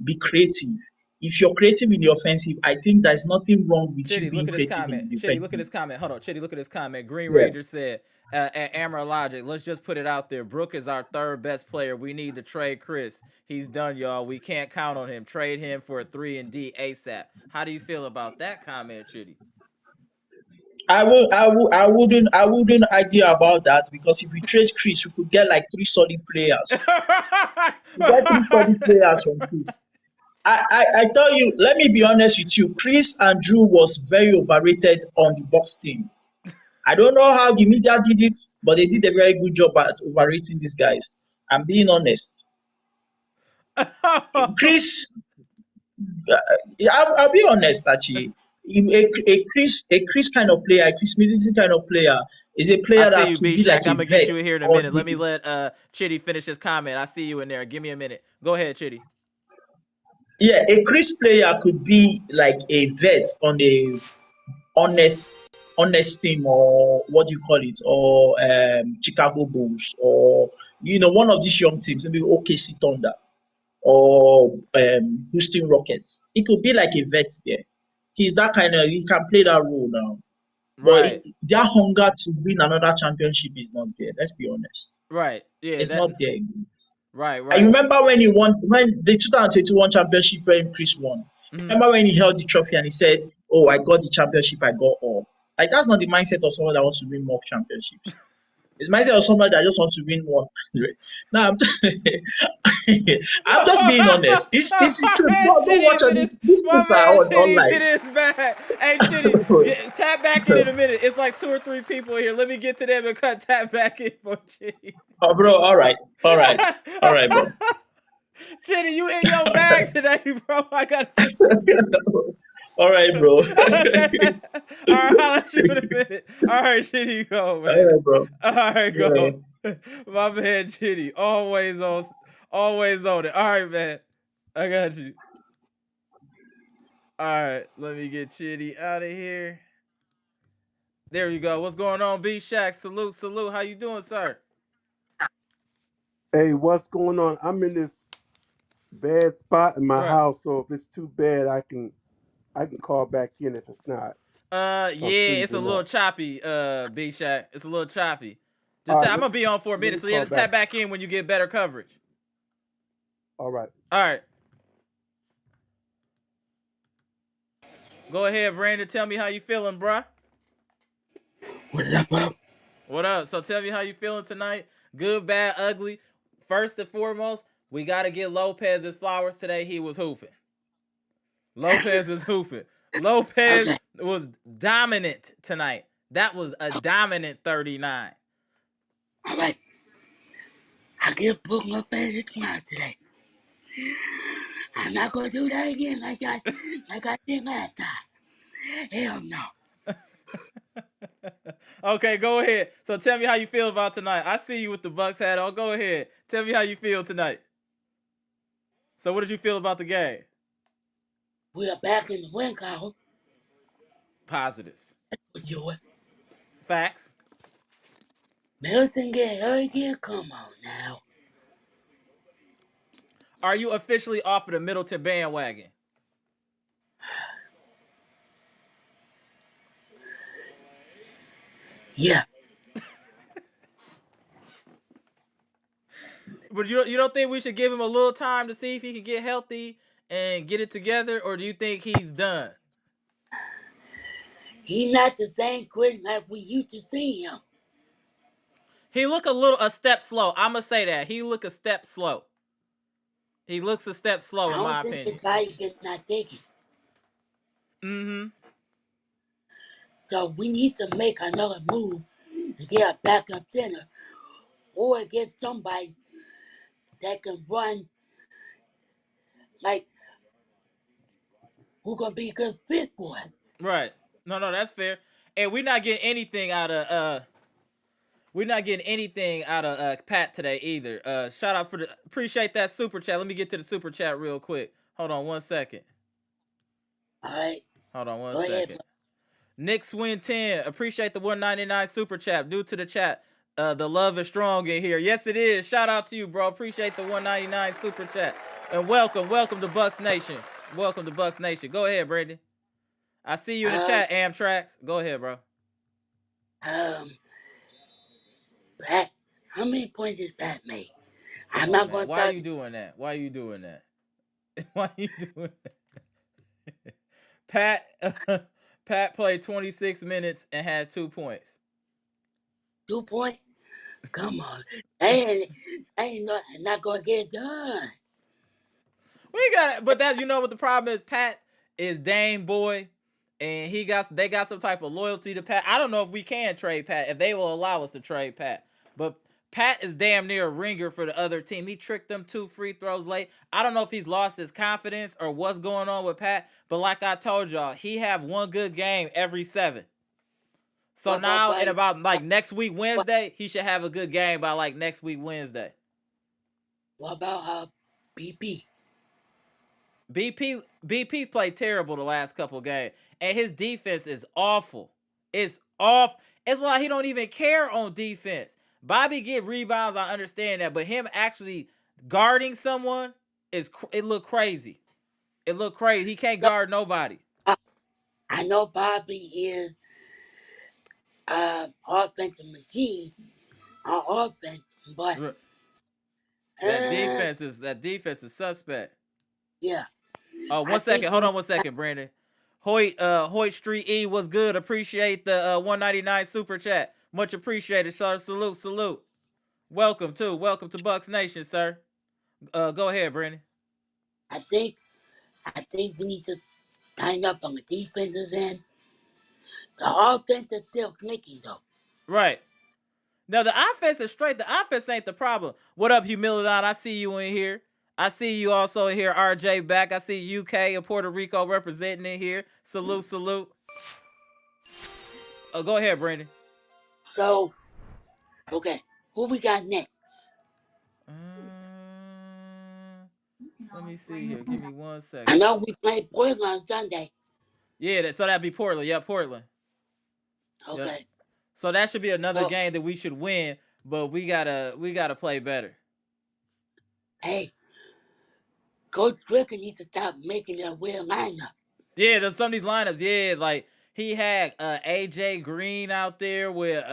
Be creative. If you're creative in the offensive, I think there's nothing wrong with you being creative in the defensive. Chitty, look at this comment. Hold on, Chitty, look at this comment. Green Ranger said, at amaraslogic, let's just put it out there. Brook is our third best player. We need to trade Chris. He's done, y'all. We can't count on him. Trade him for a 3-and-D ASAP. How do you feel about that comment, Chitty? I wouldn't argue about that, because if we trade Chris, we could get like 3 solid players. We get 3 solid players from Chris. I tell you, let me be honest with you. Chris and Drew was very overrated on the Bucks team. I don't know how the media did it, but they did a very good job at overrating these guys. I'm being honest. Chris, I'll be honest actually. A Chris kind of player, a Chris Middleton kind of player, is a I player see that you, could B be like Shack. a I'm gonna get vet you in here in a or minute. Let me let Chitty finish his comment. I see you in there. Give me a minute. Go ahead, Chitty. yeah, a Chris player could be like a vet on a honest honest team, or what do you call it, or Chicago Bulls, or one of these young teams, maybe OKC Thunder or Houston Rockets. It could be like a vet there. He's that kind of, he can play that role now. But Right, their hunger to win another championship is not there. Let's be honest. right. Yeah, It's that not there. right, I right. remember when the 2021 championship when Chris won. Mm-hmm. Remember when he held the trophy and he said, "Oh, I got the championship, I got all." Like that's not the mindset of someone that wants to win more championships. It's the mindset of someone that just wants to win one race. Now I'm just being honest. It's the truth. Man, Go Chitty watch is all in his. these My clips are man, on Chitty's in online. his bag. Hey, Chitty, tap back in a minute. It's like 2 or 3 people here. Let me get to them and cut tap back in for Chitty. Oh, bro. All right, bro. Chitty, you in your bag today, bro. I got. All right, bro. All right, I'll let you in a minute. All right, Chitty, go, All man. right, bro. All right, Yeah. go. My man, Chitty, always on it. All right, man. I got you. All right, let me get Chitty out of here. There you go. What's going on, B Shack? Salute, salute. How you doing, sir? Hey, what's going on? I'm in this bad spot in my Right. house, so if it's too bad, I can call back in if it's not. So I'm Yeah, it's a freezing little up. choppy, B Shack. It's a little choppy. All right, I'm gonna be on for a let minute, me so yeah, call just tap back. back in when you get better coverage. All right. All right. Go ahead, Brandon. Tell me how you feeling, bruh. What's up, bro? What up? So tell me how you feeling tonight. Good, bad, ugly. First and foremost, we gotta get Lopez his flowers today. He was hooping. Lopez was hooping. Lopez Okay, was dominant tonight. That was a dominant 39. all right. I get booked my fantasy tomorrow today. I'm not gonna do that again like I did last time. Hell no. Okay, go ahead. So tell me how you feel about tonight. I see you with the Bucks hat on. Go ahead. Tell me how you feel tonight. So what did you feel about the game? We are back in the win column. Positives. But you what? Facts. Milton get hurt again? Come on now. Are you officially off of the Middleton bandwagon? Yeah, But you don't think we should give him a little time to see if he can get healthy and get it together, or do you think he's done? he's not the same Chris like we used to see him. He look a step slow. I'ma say that. He look a step slow. He looks a step slow I in don't my think the opinion. guy cannot take it. Mm-hmm. So we need to make another move to get a backup center or get somebody that can run like who gonna be a good fit for it. Right. No, that's fair. And we're not getting anything out of Pat today either. Shout out for the appreciate that super chat. Let me get to the super chat real quick. Hold on one second. Alright, Hold on one go ahead, second. bro. Nick Swin 10, appreciate the 199 super chat. Due to the chat, the love is strong in here. Yes, it is. Shout out to you, bro. Appreciate the 199 super chat. And welcome to Bucks Nation. Welcome to Bucks Nation. Go ahead, Brandon. I see you in the chat, Amtrax. Go ahead, bro. Pat, how many points did Pat make? Come I'm on, not man. gonna Why are tell you you. doing that? Why are you doing that? Why are you doing that? Pat Pat played 26 minutes and had 2 points. 2 points? Come on. That ain't not gonna get done. We got it. But that, you know what the problem is? Pat is Dame boy, and they got some type of loyalty to Pat. I don't know if we can trade Pat, if they will allow us to trade Pat. But Pat is damn near a ringer for the other team. He tricked them 2 free throws late. I don't know if he's lost his confidence or what's going on with Pat. But like I told y'all, he have one good game every 7. So What now about in about like what, next week Wednesday, he should have a good game by like next week Wednesday. what about BP? BP's played terrible the last couple games, and his defense is awful. It's off. It's like he don't even care on defense. Bobby get rebounds, I understand that, but him actually guarding someone it look crazy. It look crazy. He can't So, guard nobody. I know Bobby is offensive machine on offense, but uh, That defense is suspect. yeah, Oh, I one think second. we Hold need on 1 second, Brandon. Hoyt Street E was good. Appreciate the 199 super chat. Much appreciated, sir. Salute. Welcome to Bucks Nation, sir. Go ahead, Brandon. I think we need to tighten up on the defensive end. The offense is still clicking though. Right. Now the offense is straight. The offense ain't the problem. What up, Humilidon? I see you in here. I see you also in here, RJ back. I see UK and Puerto Rico representing in here. Salute. Go ahead, Brandon. So, okay, who we got next? Let me see here. Give me 1 I second. know we play Portland on Sunday. Yeah, so that'd be Portland. Yeah, Portland. Okay. Yep. So that should be another So, game that we should win, but we gotta play better. hey, Coach Griffin needs to stop making that weird lineup. Yeah, there's some of these lineups. Yeah, like he had AJ Green out there with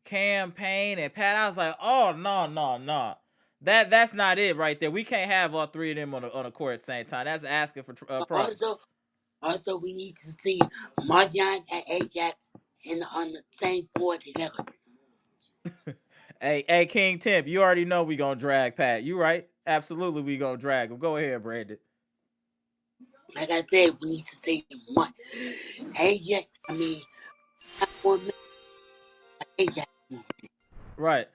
Cam Payne and Pat. I was like, oh no. That's not it right there. We can't have all 3 of them on the court at the same time. That's asking for problems. Also, we need to see Marjan and Ajax on the same board together. Hey, King Temp, you already know we gonna drag Pat. You right? Absolutely, we gonna drag him. Go ahead, Brandon. Like I said, we need to see one Ajax. I mean, not 1 minute Ajax. Right.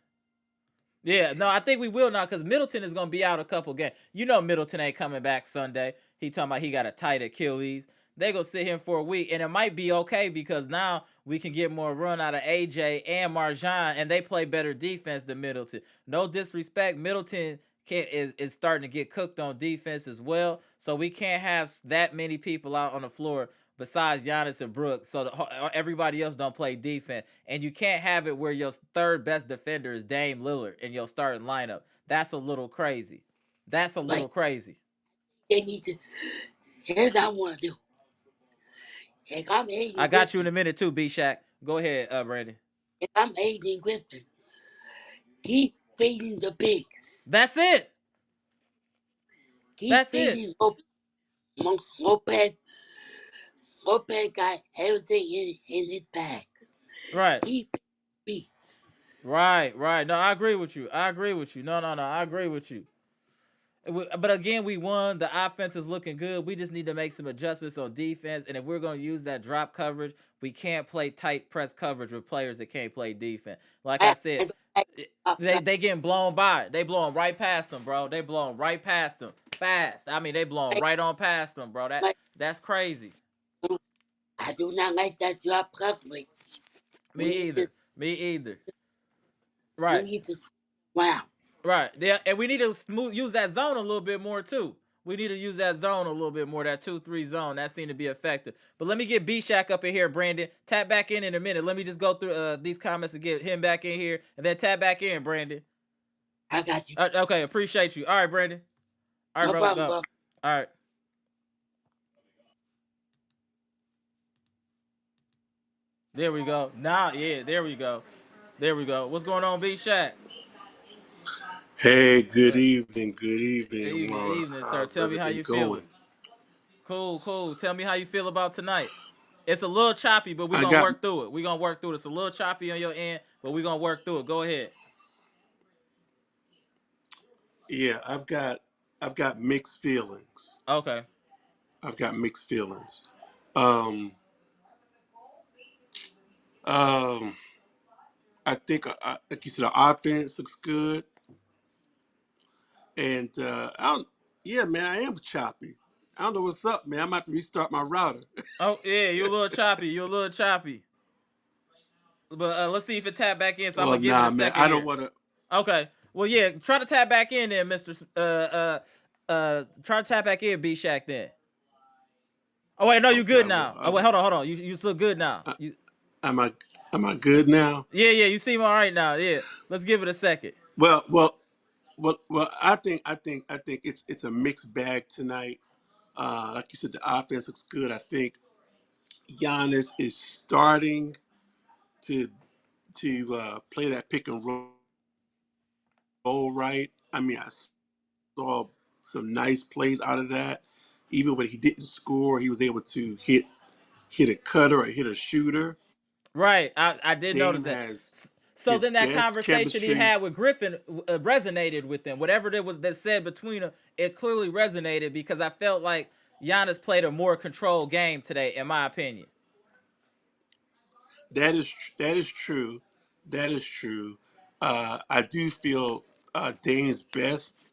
Yeah, no, I think we will now because Middleton is going to be out a couple games. You know Middleton ain't coming back Sunday. He talking about he got a tight Achilles. They going to sit him for a week, and it might be okay because now we can get more run out of AJ and Marjan, and they play better defense than Middleton. No disrespect, Middleton is starting to get cooked on defense as well, so we can't have that many people out on the floor besides Giannis and Brooks, so everybody else don't play defense. And you can't have it where your third best defender is Dame Lillard in your starting lineup. That's a little crazy. They need to. Here's what I want to do. If I'm Aiden I got you in Griffin, a minute too, B-Shack. Go ahead, Brandon. if I'm Aiden Griffin, keep feeding the pigs. That's it. Keep feeding Lopez. Lopez got everything in his bag. Right. Keep feeding. Right. No, I agree with you. No, I agree with you. But again, we won. The offense is looking good. We just need to make some adjustments on defense. And if we're going to use that drop coverage, we can't play tight press coverage with players that can't play defense. Like I said, they getting blown by. They blowing right past them, bro. They blowing right past them fast. I mean, they blowing right on past them, bro. That's crazy. I do not like that drop coverage. Me either. Right. We need to wow. Right. Yeah, and we need to use that zone a little bit more too. We need to use that zone a little bit more, that 2-3 zone. That seemed to be effective. But let me get B-Shack up in here, Brandon. Tap back in a minute. Let me just go through these comments and get him back in here, and then tap back in, Brandon. I got you. Okay, appreciate you. All right, Brandon. All right, no bro. problem, bro. All right. There we go. There we go. What's going on, B-Shack? Hey, good evening. Good Evening, sir. Tell me how you feeling. Cool. Tell me how you feel about tonight. It's a little choppy, but we're going to work through it. It's a little choppy on your end, but we're going to work through it. Go ahead. Yeah, I've got mixed feelings. Okay. I've got mixed feelings. Um, um, I think, like you said, the offense looks good, and yeah, man, I am choppy. I don't know what's up, man. I might have to restart my router. Oh yeah, you're a little choppy. You're a little choppy. But let's see if it tap back in. So I'm Well, gonna give it a nah, man, second I don't here. want to. Okay. Well, yeah. Try to tap back in there, Mister. Try to tap back in, B Shack. Then. Oh wait, no, you Okay, good I will. now. I Oh wait, will. hold on. You still good now. Uh, You. am I am I good now? Yeah. You seem all right now. Yeah. Let's give it a second. Well. I think it's a mixed bag tonight. Like you said, the offense looks good. I think Giannis is starting to play that pick and roll right. I mean, I saw some nice plays out of that. Even when he didn't score, he was able to hit a cutter or hit a shooter. Right. I did notice Dame that. has So his then that best conversation he chemistry. had with Griffin resonated with them. Whatever there was that said between them, it clearly resonated because I felt like Giannis played a more controlled game today, in my opinion. That is true. That is true. I do feel Dame's best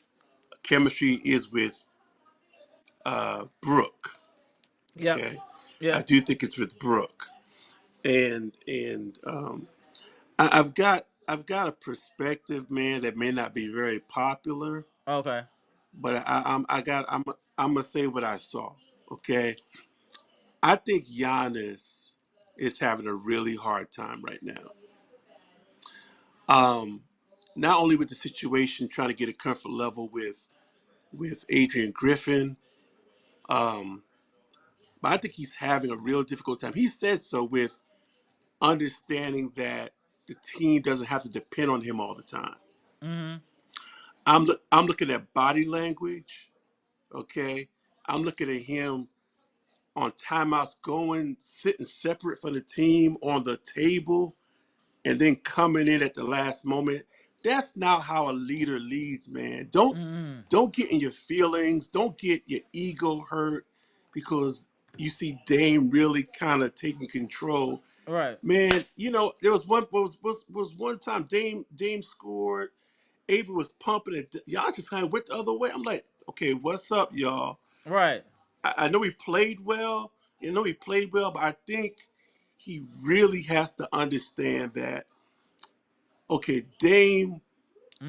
chemistry is with Brooke. Yep. Okay, I Yep. do think it's with Brooke, and I've got a perspective, man, that may not be very popular, Okay. but I'm gonna say what I saw. Okay, I think Giannis is having a really hard time right now. Um, Not only with the situation, trying to get a comfort level with Adrian Griffin, um, but I think he's having a real difficult time. He said so with understanding that the team doesn't have to depend on him all the time. Mm-hmm. I'm looking at body language. Okay, I'm looking at him on timeouts, going sitting separate from the team on the table, and then coming in at the last moment. That's not how a leader leads, man. Don't Mm-hmm. don't get in your feelings. Don't get your ego hurt because you see Dame really kind of taking control. Right. Man, there was one time Dame scored. Avery was pumping it. Y'all just kind of went the other way. I'm like, okay, what's up, y'all? Right. I know he played well. But I think he really has to understand that, okay, Dame,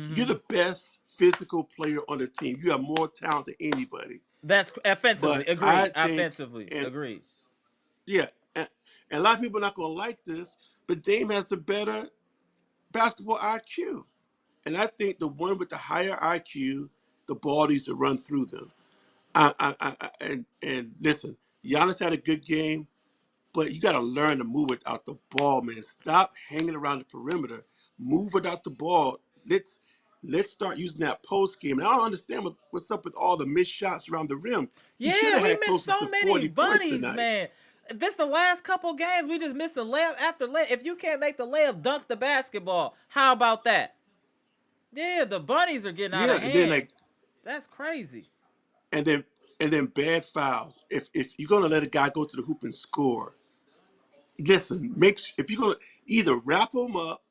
you're Mm-hmm. the best physical player on the team. You have more talent than anybody. That's offensively But I agreed. think, Offensively and agreed. yeah, and a lot of people are not going to like this, but Dame has the better basketball IQ. And I think the one with the higher IQ, the ball needs to run through them. And listen, Giannis had a good game, but you got to learn to move it out the ball, man. Stop hanging around the perimeter. Move it out the ball. Let's start using that post game. And I don't understand what's up with all the missed shots around the rim. He should Yeah, have we had missed closer so to many 40 points bunnies, tonight. man. This the last couple games we just missed a layup after layup. If you can't make the layup, dunk the basketball. How about that? Yeah, the bunnies are getting out Yeah, of and then hand. like That's crazy. and then and then bad fouls. If you're gonna let a guy go to the hoop and score, listen, if you're gonna either wrap him up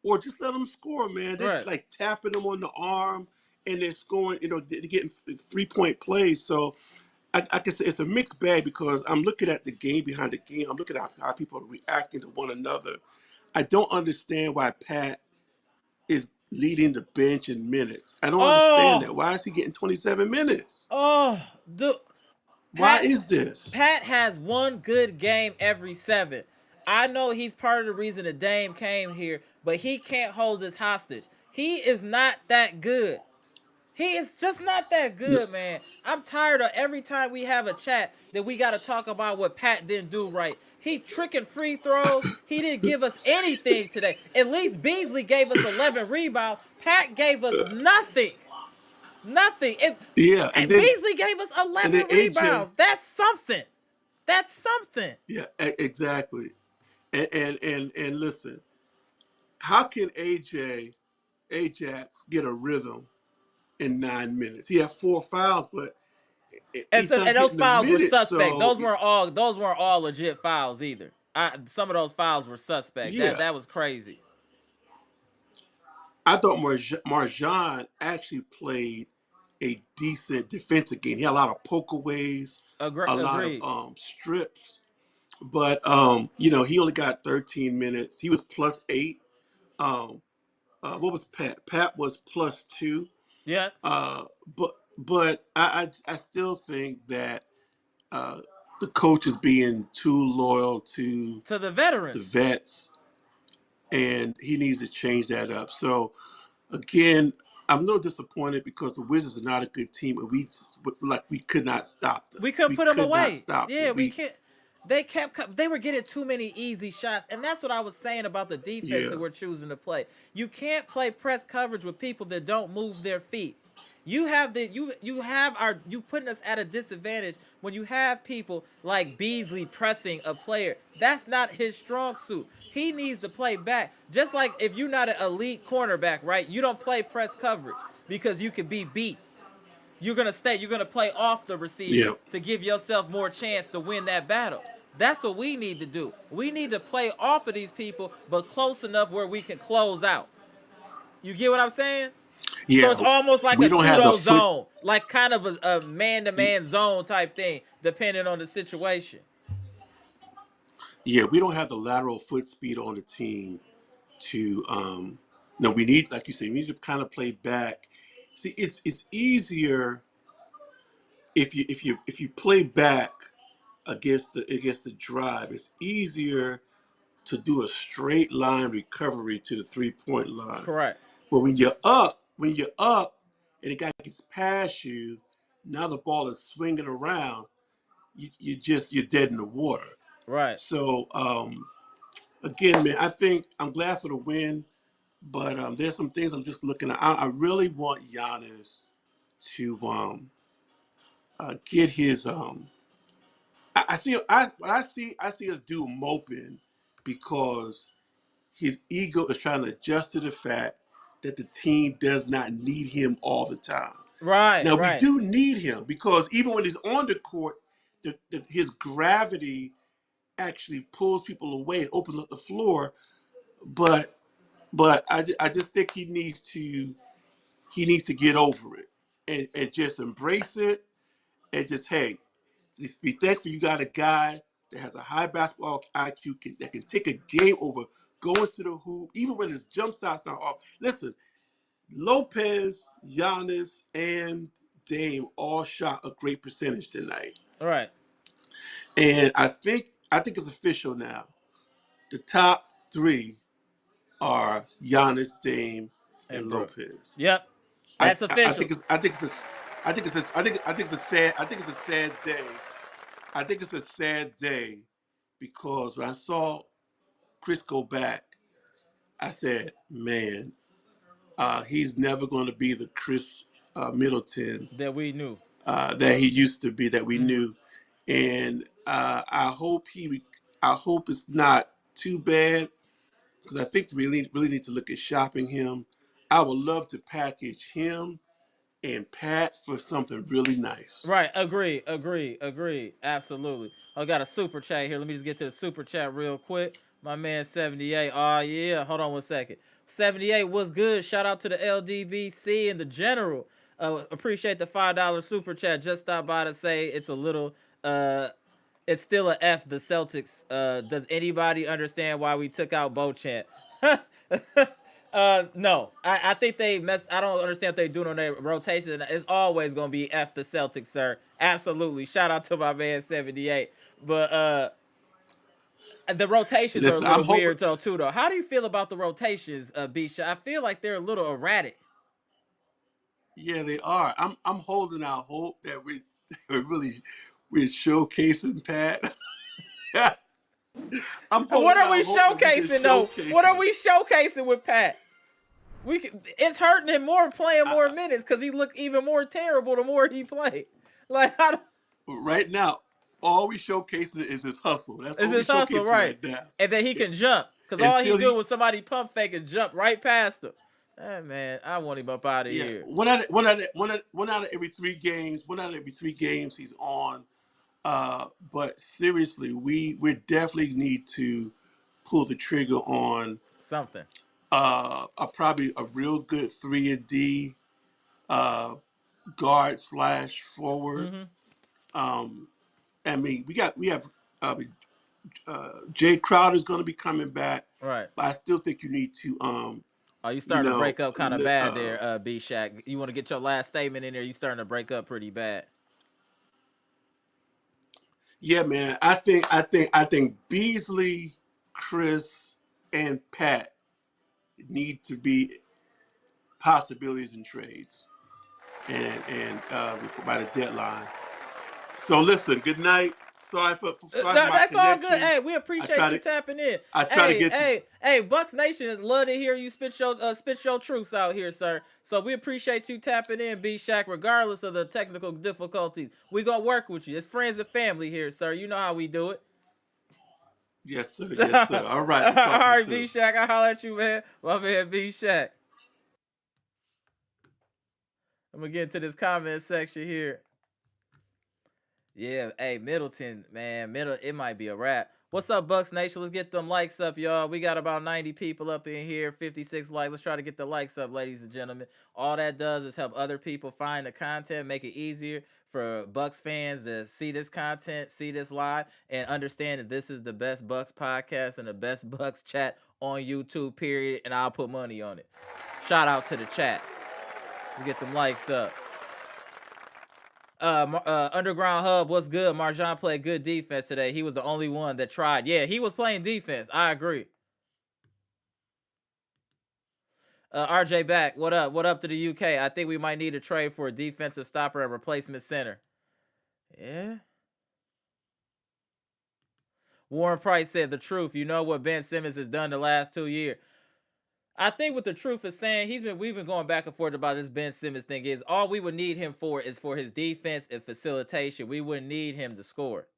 or just let them score, man. They're Right. like tapping them on the arm and they're scoring, they're getting 3-point plays. So I can say it's a mixed bag because I'm looking at the game behind the game. I'm looking at how people are reacting to one another. I don't understand why Pat is leading the bench in minutes. I don't understand Oh, that. Why is he getting 27 minutes? oh, dude. Why Pat is this? Pat has one good game every 7. I know he's part of the reason the Dame came here, but he can't hold us hostage. He is not that good. He is just not that good, man. I'm tired of every time we have a chat that we got to talk about what Pat didn't do right. He tricking free throws. He didn't give us anything today. At least Beasley gave us 11 rebounds. Pat gave us nothing. Nothing. Yeah, Beasley gave us and then 11 AJ. rebounds. That's something. That's something. Yeah, exactly. And listen, how can Ajax get a rhythm in 9 minutes. He had 4 fouls, but And he's so, not and those getting the fouls were minutes. suspect. So Those weren't all legit fouls either. Some of those fouls were suspect. That yeah, that was crazy. I thought Marjan actually played a decent defensive game. He had a lot of pokeaways, a lot of Agreed. strips, but he only got 13 minutes. He was +8. Um, what was Pat? Pat was +2. Yeah. Uh, but I still think that uh, the coach is being too loyal to To the the veterans. vets, and he needs to change that up. So again, I'm a little disappointed because the Wizards are not a good team, and we could not stop them. We couldn't We put them could not away. stop them. Yeah, we can't. They were getting too many easy shots, and that's what I was saying about the defense Yeah, that we're choosing to play. You can't play press coverage with people that don't move their feet. You putting us at a disadvantage when you have people like Beasley pressing a player. That's not his strong suit. He needs to play back. Just like if you're not an elite cornerback, right? You don't play press coverage because you can be beat. You're gonna play off the receiver yeah, to give yourself more chance to win that battle. That's what we need to do. We need to play off of these people, but close enough where we can close out. You get what I'm saying? So yeah. it's almost like We a don't have the pseudo foot. zone, like kind of a man-to-man zone type thing, depending on the situation. Yeah, we don't have the lateral foot speed on the team to. No, we need, like you said, we need to kind of play back. See, it's easier if you play back against the drive. It's easier to do a straight line recovery to the 3-point line. Correct. But when you're up, and the guy gets past you, now the ball is swinging around. You're dead in the water. Right. So again, man, I think I'm glad for the win, but there's some things I'm just looking at. I really want Giannis to get his. I see a dude moping because his ego is trying to adjust to the fact that the team does not need him all the time. Right. Now we Right. do need him because even when he's on the court, his gravity actually pulls people away and opens up the floor. But I just think he needs to get over it and just embrace it and just, hey, just be thankful you got a guy that has a high basketball IQ that can take a game over, go into the hoop, even when his jump shot's not off. Listen, Lopez, Giannis, and Dame all shot a great percentage tonight, Right. and I think it's official now. The top three are Giannis, Dame, And and Brooke. Lopez. Yep. I, That's I I official. think it's I think it's a I think it's a, I think it's a sad day. I think it's a sad day because when I saw Chris go back, I said, man, he's never going to be the Chris Middleton That we knew. that he used to be, that we Hmm. knew, and I hope it's not too bad because I think we really need to look at shopping him. I would love to package him and Pat for something really nice. Right. Agree. Absolutely. I got a super chat here. Let me just get to the super chat real quick. My man 78. Oh, yeah. Hold on one second. 78 was good. Shout out to the LDBC and the general. Appreciate the $5 super chat. Just stopped by to say it's still a F, the Celtics. Does anybody understand why we took out Bochamp? No. I think they messed. I don't understand what they're doing on their rotation. It's always gonna be F the Celtics, sir. Absolutely. Shout out to my man 78. But the rotations are a Listen, little I'm hoping. weird though too though. How do you feel about the rotations, Bisha? I feel like they're a little erratic. Yeah, they are. I'm holding out hope that we're showcasing Pat. I'm What holding are we out hope that we can showcasing though? showcase What are him. we showcasing with Pat? It's hurting him more playing more I, minutes because he looked even more terrible the more he played. Like how right now, all we showcasing is his hustle. That's is all we his hustle showcasing right? right now. And then he It- can jump because all he until do he was somebody pump fake and jump right past him. Hey, man, I want him up out of Yeah, here. one out of every 3 games. 1 out of every 3 games he's on. But seriously, we definitely need to pull the trigger on Something. probably a real good 3-and-D uh, guard slash forward. Mm-hmm. I mean, we have Jay Crowder's going to be coming back, Right. but I still think you need to Oh, you you starting to know break up kind of bad there, B Shack. You want to get your last statement in there? You starting to break up pretty bad. yeah, man. I think Beasley, Chris, and Pat need to be possibilities in trades, and by the deadline. So listen, good night. Sorry for No, my that's all good. connection. Hey, we I appreciate try you to tapping in. I try to Hey, get you. hey, hey, Bucks Nation love to hear you spit your truths out here, sir. So we appreciate you tapping in, B Shack, regardless of the technical difficulties. We gonna work with you. It's friends and family here, sir. You know how we do it. Yes, sir. Yes, All sir. All right. We'll talk to you right, B soon. Shack, I holler at you, man. My man, B Shack. I'm gonna get into this comment section here. Yeah, hey, Middleton, man, it might be a wrap. What's up, Bucks Nation? Let's get them likes up, y'all. We got about 90 people up in here, 56 likes. Let's try to get the likes up, ladies and gentlemen. All that does is help other people find the content, make it easier for Bucks fans to see this content, see this live, and understand that this is the best Bucks podcast and the best Bucks chat on YouTube, period. And I'll put money on it. Shout out to the chat. Let's get them likes up. Underground Hub, what's good? Marjan played good defense today. He was the only one that tried. Yeah, he was playing defense. I agree. RJ back. What up? What up to the UK? I think we might need a trade for a defensive stopper and replacement center. Yeah. Warren Price said the truth. You know what Ben Simmons has done the last 2 years. I think what the truth is saying, we've been going back and forth about this Ben Simmons thing, is all we would need him for is for his defense and facilitation. We wouldn't need him to score.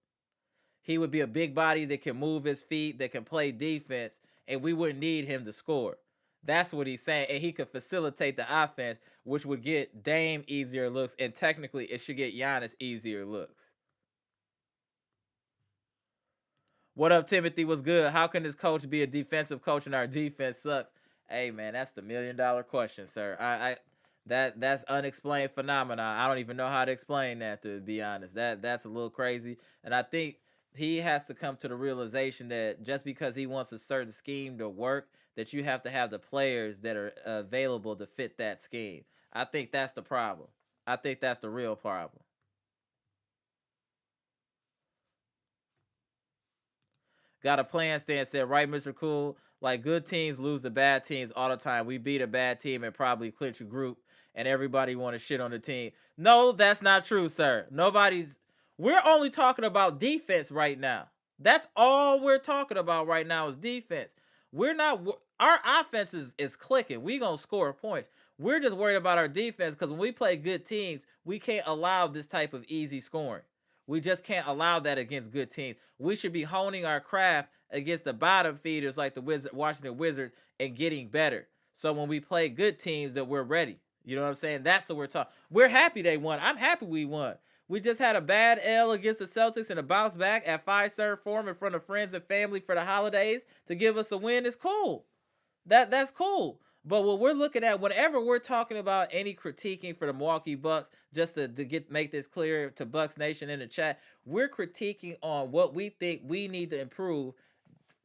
He would be a big body that can move his feet, that can play defense, and we wouldn't need him to score. That's what he's saying. And he could facilitate the offense, which would get Dame easier looks, and technically it should get Giannis easier looks. What up, Timothy? What's good? How can this coach be a defensive coach and our defense sucks? Hey, man, that's the $1 million question, sir. That's unexplained phenomena. I don't even know how to explain that, to be honest. That's a little crazy. And I think he has to come to the realization that just because he wants a certain scheme to work, that you have to have the players that are available to fit that scheme. I think that's the problem. I think that's the real problem. Got a plan, Stan said, right, Mr. Cool? Like, good teams lose to bad teams all the time. We beat a bad team and probably clinch a group, and everybody want to shit on the team. No, that's not true, sir. We're only talking about defense right now. That's all we're talking about right now is defense. Our offense is clicking. We gonna score points. We're just worried about our defense because when we play good teams, we can't allow this type of easy scoring. We just can't allow that against good teams. We should be honing our craft against the bottom feeders like the Washington Wizards and getting better. So when we play good teams, that we're ready. You know what I'm saying? That's what we're talking. We're happy they won. I'm happy we won. We just had a bad L against the Celtics and a bounce back at Fiserv Forum in front of friends and family for the holidays to give us a win. It's cool. That's cool. But what we're looking at, whenever we're talking about any critiquing for the Milwaukee Bucks, just to make this clear to Bucks Nation in the chat, we're critiquing on what we think we need to improve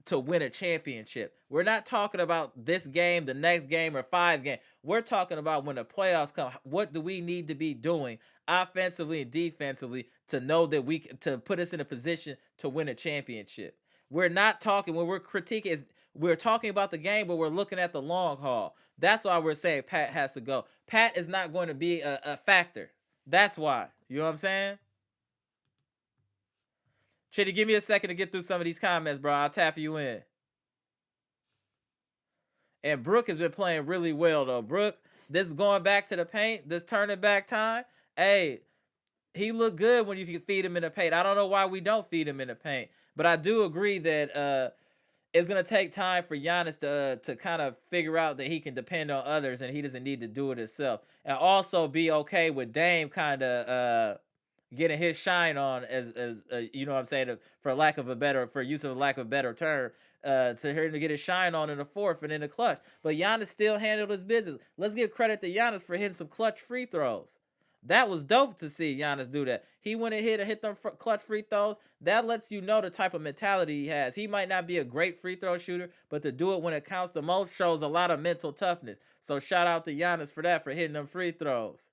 to win a championship. We're not talking about this game, the next game, or 5 games. We're talking about when the playoffs come, what do we need to be doing offensively and defensively to know that to put us in a position to win a championship. We're not talking when we're critiquing. We're talking about the game, but we're looking at the long haul. That's why we're saying Pat has to go. Pat is not going to be a factor. That's why. You know what I'm saying? Chitty, give me a second to get through some of these comments, bro. I'll tap you in. And Brooke has been playing really well, though. Brooke, this is going back to the paint, this turning back time. Hey, he looked good when you can feed him in the paint. I don't know why we don't feed him in the paint. But I do agree that it's gonna take time for Giannis to kind of figure out that he can depend on others and he doesn't need to do it himself, and also be okay with Dame kind of getting his shine on as you know what I'm saying, for lack of a better, for use of a lack of a better term, to him to get his shine on in the fourth and in the clutch. But Giannis still handled his business. Let's give credit to Giannis for hitting some clutch free throws. That was dope to see Giannis do that. He went and hit them clutch free throws. That lets you know the type of mentality he has. He might not be a great free throw shooter, but to do it when it counts the most shows a lot of mental toughness. So shout out to Giannis for that, for hitting them free throws.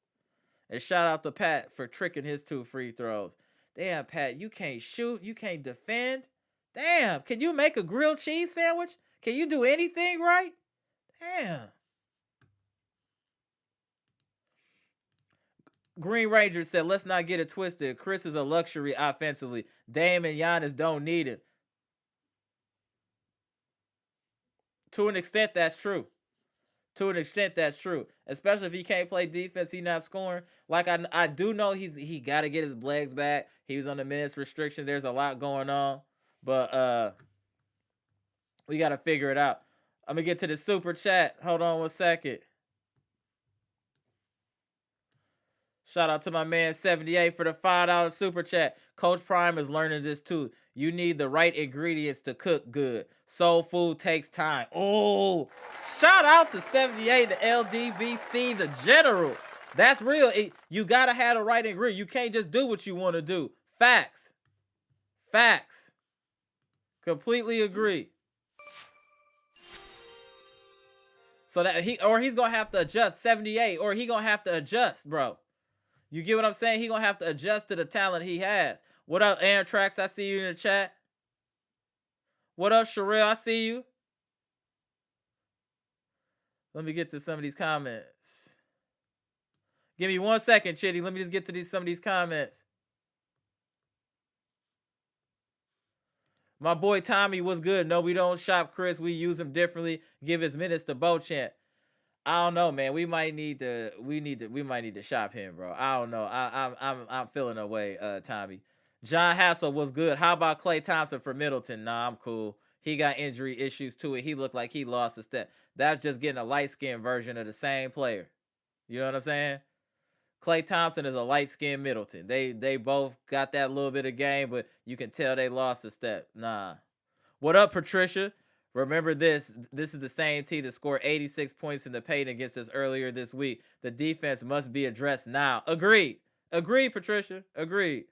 And shout out to Pat for tricking his 2 free throws. Damn, Pat, you can't shoot. You can't defend. Damn, can you make a grilled cheese sandwich? Can you do anything right? Damn. Green Ranger said, let's not get it twisted. Chris is a luxury offensively. Dame and Giannis don't need it. To an extent, that's true. To an extent, that's true. Especially if he can't play defense, he not scoring. Like, I do know he got to get his legs back. He was on the minutes restriction. There's a lot going on. But we got to figure it out. I'm going to get to the super chat. Hold on 1 second. Shout out to my man 78 for the $5 super chat. Coach Prime is learning this too. You need the right ingredients to cook good. Soul food takes time. Oh, shout out to 78, the LDBC, the general. That's real. You got to have the right ingredient. You can't just do what you want to do. Facts. Facts. Completely agree. So that he's going to have to adjust, 78, or he going to have to adjust, bro. You get what I'm saying? He going to have to adjust to the talent he has. What up, Aaron Trax? I see you in the chat. What up, Sherelle? I see you. Let me get to some of these comments. Give me 1 second, Chitty. Let me just get to some of these comments. My boy Tommy was good. No, we don't shop Chris. We use him differently. Give his minutes to Beauchamp. I don't know, man. We might need to shop him, bro. I don't know. I'm feeling away, Tommy. John Hassel was good. How about Klay Thompson for Middleton? Nah, I'm cool. He got injury issues to it. He looked like he lost a step. That's just getting a light-skinned version of the same player. You know what I'm saying? Klay Thompson is a light-skinned Middleton. They both got that little bit of game, but you can tell they lost a step. Nah. What up, Patricia? Remember this. This is the same team that scored 86 points in the paint against us earlier this week. The defense must be addressed now. Agreed. Agreed, Patricia. Agreed.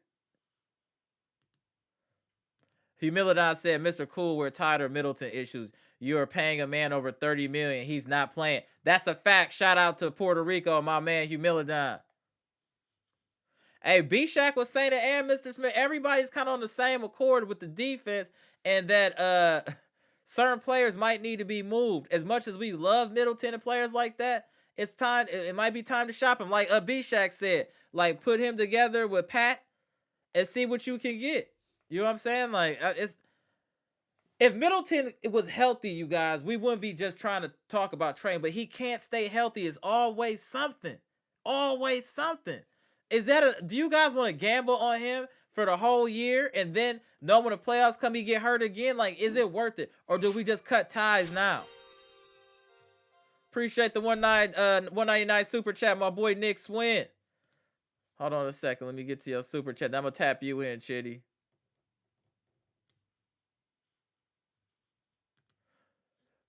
Humilidon said, Mr. Cool, we're tired of Middleton issues. You are paying a man over $30 million. He's not playing. That's a fact. Shout out to Puerto Rico, my man Humilidon. Hey, B-Shack was saying that, and Mr. Smith, everybody's kind of on the same accord with the defense, and that certain players might need to be moved. As much as we love Middleton and players like that, it's time. It might be time to shop him. Like B-Shack said, like put him together with Pat and see what you can get. You know what I'm saying? Like if Middleton was healthy, you guys, we wouldn't be just trying to talk about training. But he can't stay healthy. It's always something. Always something. Do you guys want to gamble on him for the whole year and then know when the playoffs come he get hurt again? Like, is it worth it? Or do we just cut ties now? Appreciate the 199 super chat, my boy Nick Swin. Hold on a second. Let me get to your super chat. I'm going to tap you in, Chitty.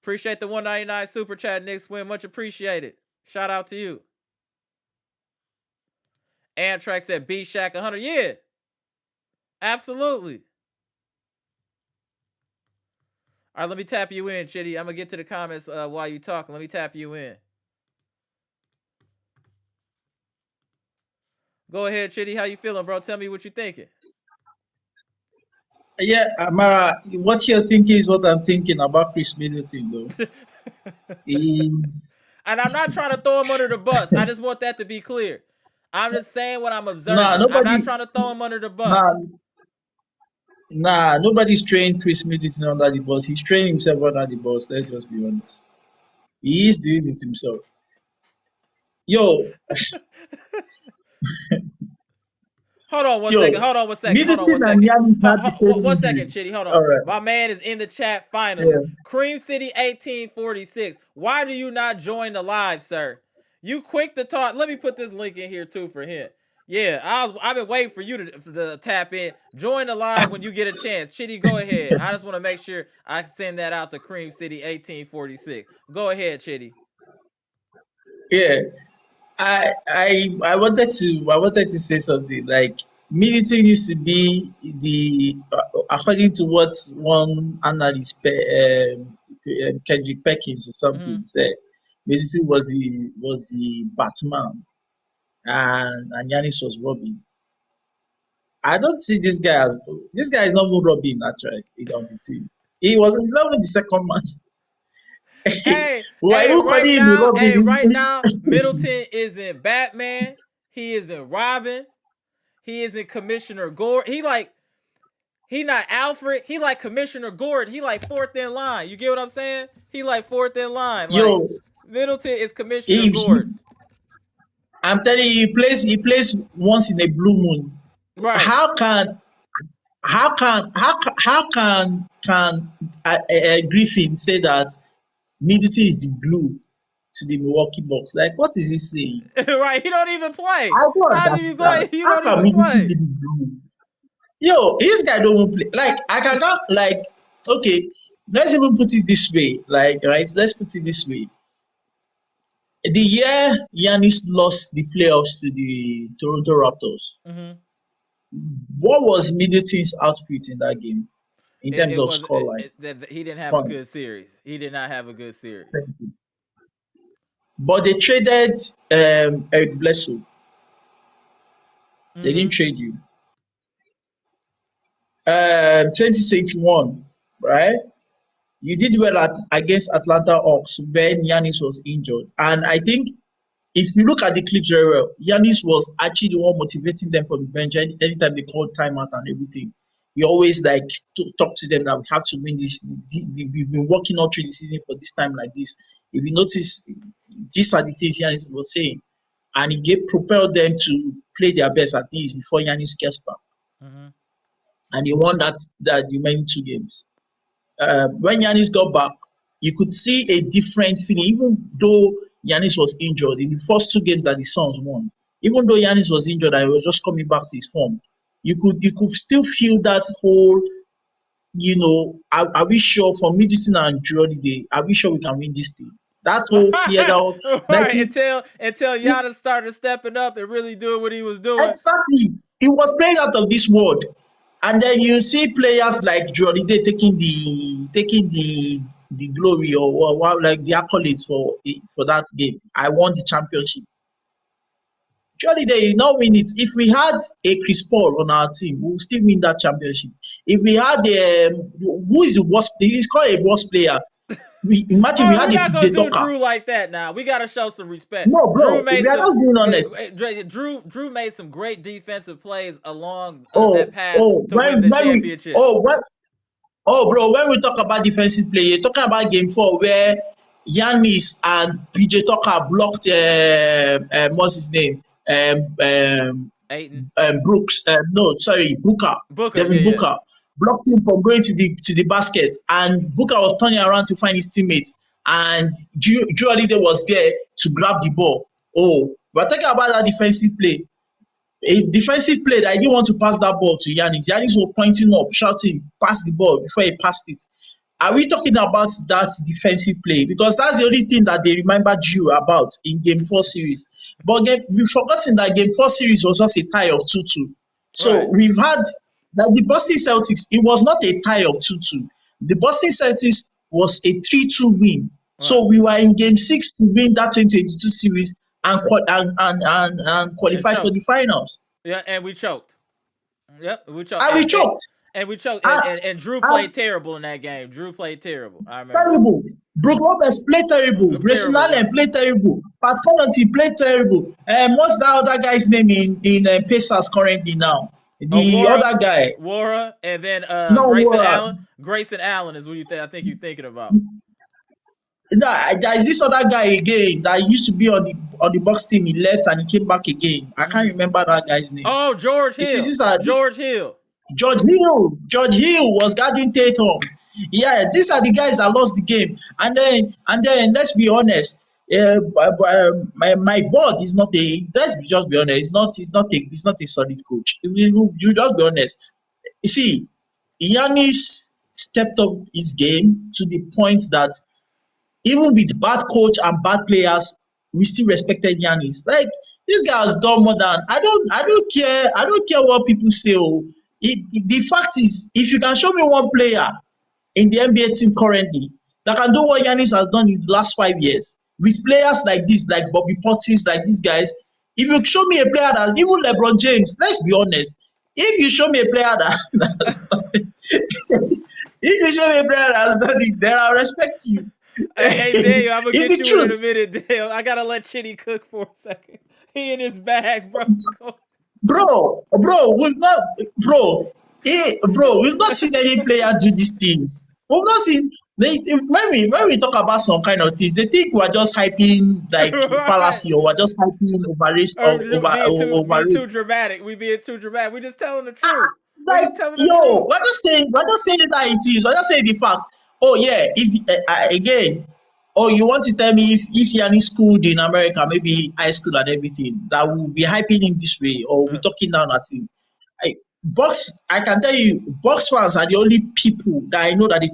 Appreciate the 199 super chat, Nick Swin. Much appreciated. Shout out to you. Amtrak said B-Shack 100. Yeah. Absolutely. All right, let me tap you in, Chitty. I'm going to get to the comments while you talking. Let me tap you in. Go ahead, Chitty. How you feeling, bro? Tell me what you're thinking. Yeah, Amara, what you're thinking is what I'm thinking about Chris Middleton, though. And I'm not trying to throw him under the bus. I just want that to be clear. I'm just saying what I'm observing. I'm not trying to throw him under the bus. Nobody's throwing Chris Middleton under the bus. He's throwing himself under the bus. Let's just be honest. He is doing it himself. Yo. Hold Hold on one Yo, second. Hold on one second. Hold on one Middleton and second. Giannis had the same One injury. second, Chitty. Hold on. All right. My man is in the chat finally. Yeah. Cream City 1846. Why do you not join the live, sir? You quick to talk. Let me put this link in here too for him. Yeah, I've been waiting for you to tap in. Join the live when you get a chance. Chitty, go ahead. I just want to make sure I send that out to Cream City 1846. Go ahead, Chitty. Yeah. I wanted to say something like Middleton used to be the according to what one analyst Kendrick Perkins or something said, Middleton was the Batman and Giannis was Robin. I don't see this guy as this guy is not even Robin actually on the team. He was not even the second man. Hey, Why hey, you calling him the Robin? right now, Middleton is in Batman. He is in Robin. He is in Commissioner Gordon. He not Alfred. He like Commissioner Gordon. He like fourth in line. You get what I'm saying? He like fourth in line. Like Yo, Middleton is Commissioner Gordon. I'm telling you, he plays once in a blue moon. Right. How can Griffin say that Middleton is the glue to the Milwaukee Bucks? Like, what is he saying? Right. He don't even play. I don't How's he understand. You How don't can even Middleton play? be the glue? Yo, this guy don't even play. Like, I cannot, like, okay, let's even put it this way. Like, right, let's put it this way. The year Giannis lost the playoffs to the Toronto Raptors, what was Middleton's output in that game in terms of scoreline? He didn't have a good series. He did not have a good series. Thank you. But they traded Eric Bledsoe. They didn't trade you. 2021, right? You did well against Atlanta Hawks when Giannis was injured. And I think if you look at the clips very well, Giannis was actually the one motivating them from the bench anytime they called timeout and everything. He always like talk to them that we have to win this. We've been working all through the season for this time like this. If you notice, these are the things Giannis was saying. And he propelled them to play their best at least before Giannis gets back. And he won that the remaining 2 games. When Giannis got back, you could see a different feeling, even though Giannis was injured in the first 2 games that the Suns won. Even though Giannis was injured and he was just coming back to his form, you could still feel that whole, are we sure for Middleton and Drew Holiday, are we sure we can win this thing? That whole fear, right, until Giannis started stepping up and really doing what he was doing. Exactly. He was playing out of this world. And then you see players like Drew Holiday taking the glory or like the accolades for that game. I won the championship. Surely they did not win it. If we had a Chris Paul on our team, we would still win that championship. If we had who is the worst player? He's called a worst player. Imagine we had we're not gonna do Tucker. Drew like that now. We gotta show some respect. No, bro. We are just being honest. Drew made some great defensive plays along that path to win the championship. Bro, when we talk about defensive play, you're talking about game 4 where Giannis and PJ Tucker blocked what's his name? Ayton. Brooks. Booker. Devin Booker blocked him from going to the basket, and Booker was turning around to find his teammates, and Drew Holiday was there to grab the ball. Oh, we're talking about that defensive play. A defensive play that I didn't want to pass that ball to Giannis. Giannis was pointing up, shouting, pass the ball before he passed it. Are we talking about that defensive play? Because that's the only thing that they remembered you about in Game 4 series. But we've forgotten that Game 4 series was just a tie of 2-2. So we've had that the Boston Celtics, it was not a tie of 2-2. The Boston Celtics was a 3-2 win. So we were in Game 6 to win that 2022 series and qualify for the finals. Yeah, and we choked. Yep, we choked. And we choked. And Drew played terrible in that game. Drew played terrible. I remember. Terrible. Brook Lopez played terrible. Grayson Allen played terrible. Pat Connaughton played terrible. What's that other guy's name in Pacers currently now? Other guy. Wara, and then Grayson Allen is what I think you're thinking about. There is this other guy again that used to be on the Bucks team. He left and he came back again. I can't remember that guy's name. Oh, George You see, Hill. these are George Hill. George Hill. George Hill was guarding Tatum. Yeah, these are the guys that lost the game. And then let's be honest. My board is not a. Let's just be honest. It's not a solid coach. You just be honest. You see, Giannis stepped up his game to the point that even with bad coach and bad players, we still respected Giannis. Like, this guy has done more than I don't care what people say. Oh. The fact is, if you can show me one player in the NBA team currently that can do what Giannis has done in the last 5 years, with players like this, like Bobby Portis, like these guys, if you show me a player that even LeBron James, let's be honest, if you show me a player if you show me a player that has done it, then I'll respect you. Hey, Daniel, I'm gonna get you truth. in a minute, Daniel. I gotta let Chitty cook for a second. He in his bag, bro. We've not seen any player do these things. We've not seen. When we talk about some kind of things, they think we're just hyping like fallacy, or we're just hyping Being too dramatic. We being too dramatic. We just telling the truth. Like, We're just telling the truth. we're just saying it how it is. We're just saying the facts. Oh yeah, if again, oh, you want to tell me if Giannis schooled in America, maybe high school and everything, that will be hyping him this way, or we're talking down at him. I can tell you, Bucks fans are the only people that I know that they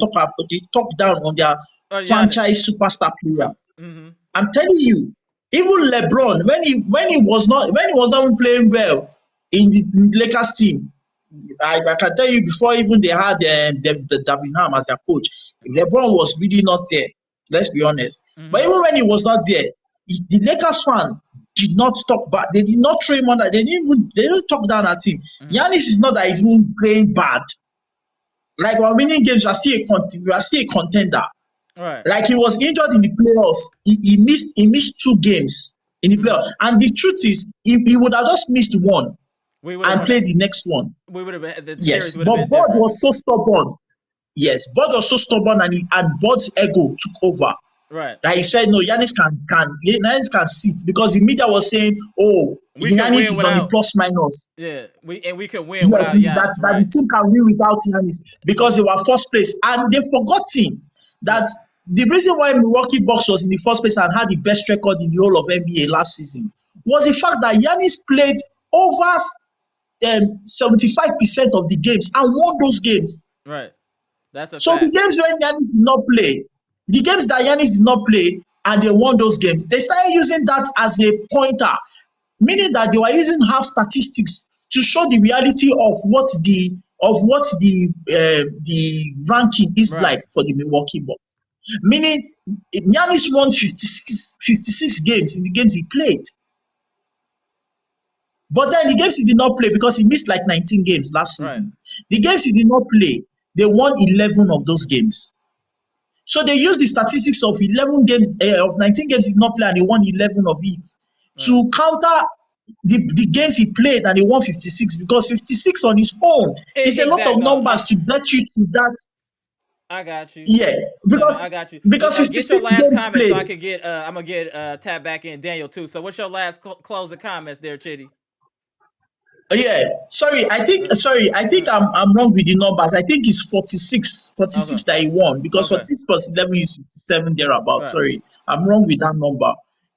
talk down on their franchise superstar player. Mm-hmm. I'm telling you, even LeBron, when he was not even playing well in the Lakers team, I can tell you, before even they had the David Ham as their coach, LeBron was really not there. Let's be honest. Mm-hmm. But even when he was not there, the Lakers fan did not talk back. They did not throw him under. They didn't talk down at him. Mm-hmm. Giannis is not that he's even playing bad. Like, we're winning games, we are still a contender. Right. Like, he was injured in the playoffs. He missed 2 games in the playoffs. And the truth is, he would have just missed one and played the next one. We would have the yes, series would but have been Bud different. was so stubborn. Yes, Bud was so stubborn, and Bud's ego took over. Right. That he said, no, Giannis can sit, because the media was saying, oh, Giannis is on the plus minus. Yeah, we can win without Giannis. That the team can win without Giannis, because they were first place, and they've forgotten that the reason why Milwaukee Bucks was in the first place and had the best record in the whole of NBA last season was the fact that Giannis played over 75% of the games and won those games. Right. That's a so fact. The games when Giannis did not play, the games that Giannis did not play and they won those games, they started using that as a pointer, meaning that they were using half statistics to show the reality of what the ranking is like for the Milwaukee Bucks. Meaning, Giannis won 56 games in the games he played. But then the games he did not play, because he missed like 19 games last season. Right. The games he did not play, they won 11 of those games. So they used the statistics of 11 games, of 19 games he did not play, and they won 11 of it to counter the games he played, and he won 56, because 56 on his own is a lot of numbers to get you to that. I got you. Yeah, because I got you. Because 56 get your last games comment played. so I can get. I'm gonna get tapped back in Daniel too. So what's your last closing comments there, Chitty? Yeah, sorry, I think I'm wrong with the numbers. I think it's 46 that he won, because 46 plus 11 is 57 thereabout. Right. Sorry, I'm wrong with that number.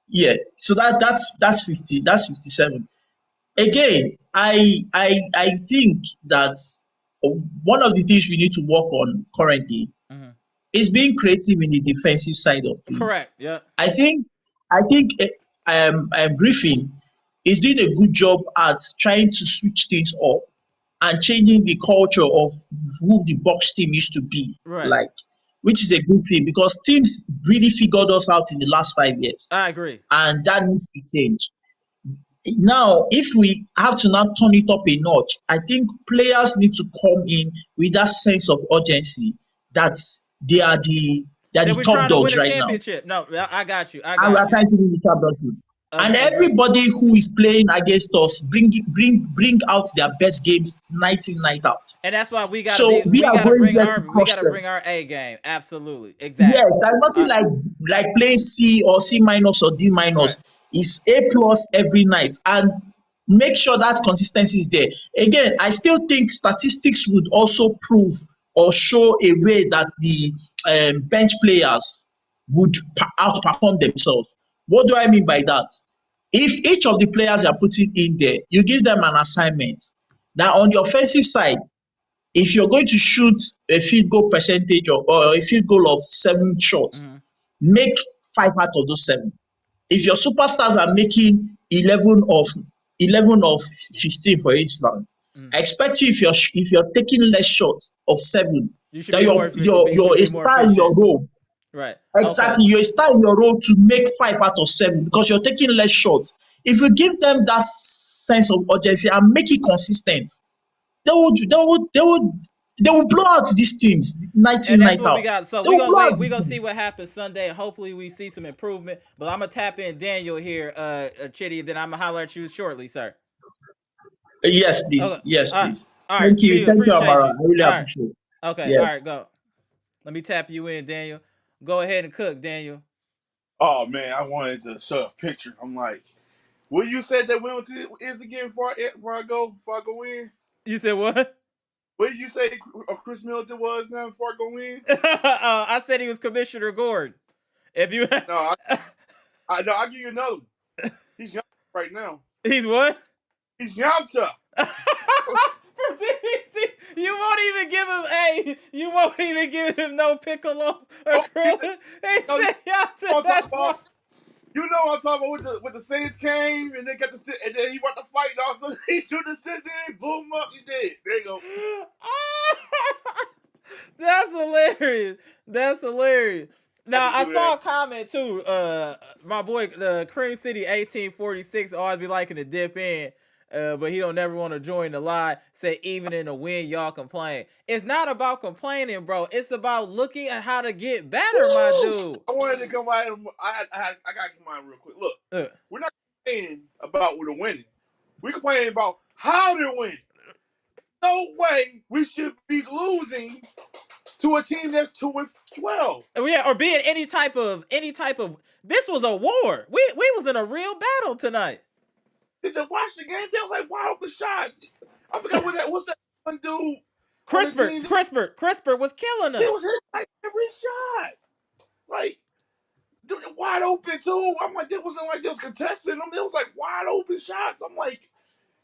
Yeah, so that's 50, that's 57. Again, I think that one of the things we need to work on currently is being creative in the defensive side of things. Correct. Yeah. I think Griffin is doing a good job at trying to switch things up and changing the culture of who the Bucks team used to be. Right. Like, which is a good thing, because teams really figured us out in the last 5 years. I agree. And that needs to change. Now, if we have to now turn it up a notch, I think players need to come in with that sense of urgency that they are the top dogs right now. No, I got you. And we are trying to win the championship. And Agree. everybody who is playing against us bring out their best games night in, night out. And that's why we gotta So be we are going there to we crush gotta them. bring our A game. Absolutely. Yes, Exactly. there's nothing like playing C or C minus or D Right. minus. It's A plus every night, and make sure that consistency is there. Again, I still think statistics would also prove or show a way that the bench players would outperform themselves. What do I mean by that? If each of the players you are putting in there, you give them an assignment. Now on the offensive side, if you're going to shoot a field goal percentage or a field goal of 7 shots, Mm-hmm. make 5 out of those 7. If your superstars are making 11 of 15, for instance, Mm-hmm. I expect you, if you're taking less shots of 7, You should that be more. You should you're a be more star in your efficient. role. Right. Okay. Exactly, you're a star in your role to make 5 out of 7 because you're taking less shots. If you give them that sense of urgency and make it consistent, they will blow out these teams night And in, that's night what we out. got. So They we will gonna blow out wait. the We gonna team. see what happens Sunday. Hopefully we see some improvement. But I'm gonna tap in Daniel here, Chitty. Then I'm gonna holler at you shortly, sir. Yes, please. Okay. Yes, please. All right. Thank See you. you. Thank you, Appreciate Amara. you. I really All right. appreciate it. Okay. All Yes. right. Go. Let me tap you in, Daniel. Go ahead and cook, Daniel. Oh man, I wanted to show a picture. I'm like, what you said that went to is again before I go in? You said what? What did you say Chris Middleton was now before I go in? I said he was Commissioner Gordon. If you, No, I'll give you another one. He's young right now. he's what? He's Yamcha. From DVC, you won't even give him you won't even give him no Piccolo or Oh, Krillin. He no, said I'm Yata, talking that's why. about, you know what I'm talking about with the Saints came and they got to sit and then he went to fight and all of a sudden he threw the sit there, boom up, he did. There you go. That's hilarious. That's hilarious. I Now had to I do that. saw a comment too. My boy, the Cream City 1846 always be liking to dip in, but he don't never want to join the lie. Say even in the win, y'all complain. It's not about complaining, bro. It's about looking at how to get better, my Woo! dude. I wanted to come out. I gotta come out real quick. Look, we're not complaining about what they're winning. We're complaining about how they're winning. No way we should be losing to a team that's 2-12. Yeah, or being any type of. This was a war. We was in a real battle tonight. Did you watch the game? There was like wide open shots. I forgot what's that one dude on the team? Crisper was killing He us. was hitting like every shot. Like dude, wide open too. I'm like, it wasn't like they was contesting them. It was like wide open shots. I'm like,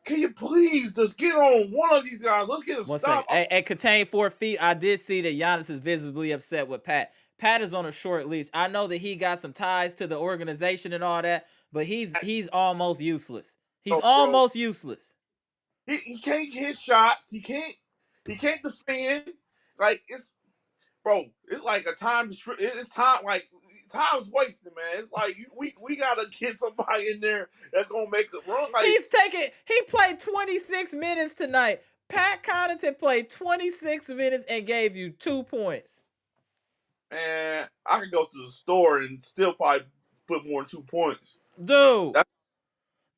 can you please just get on one of these guys? Let's get a One stop. second. Hey, contain 4 feet. I did see that Giannis is visibly upset with Pat. Pat is on a short leash. I know that he got some ties to the organization and all that, but he's almost useless. He's Bro, almost useless. he can't hit shots. He can't defend. Like it's like a time. It's time. Like time's wasted, man. It's like we gotta get somebody in there that's gonna make a run. Like He played 26 minutes tonight. Pat Connaughton played 26 minutes and gave you 2 points. Man, I could go to the store and still probably put more than 2 points. Dude,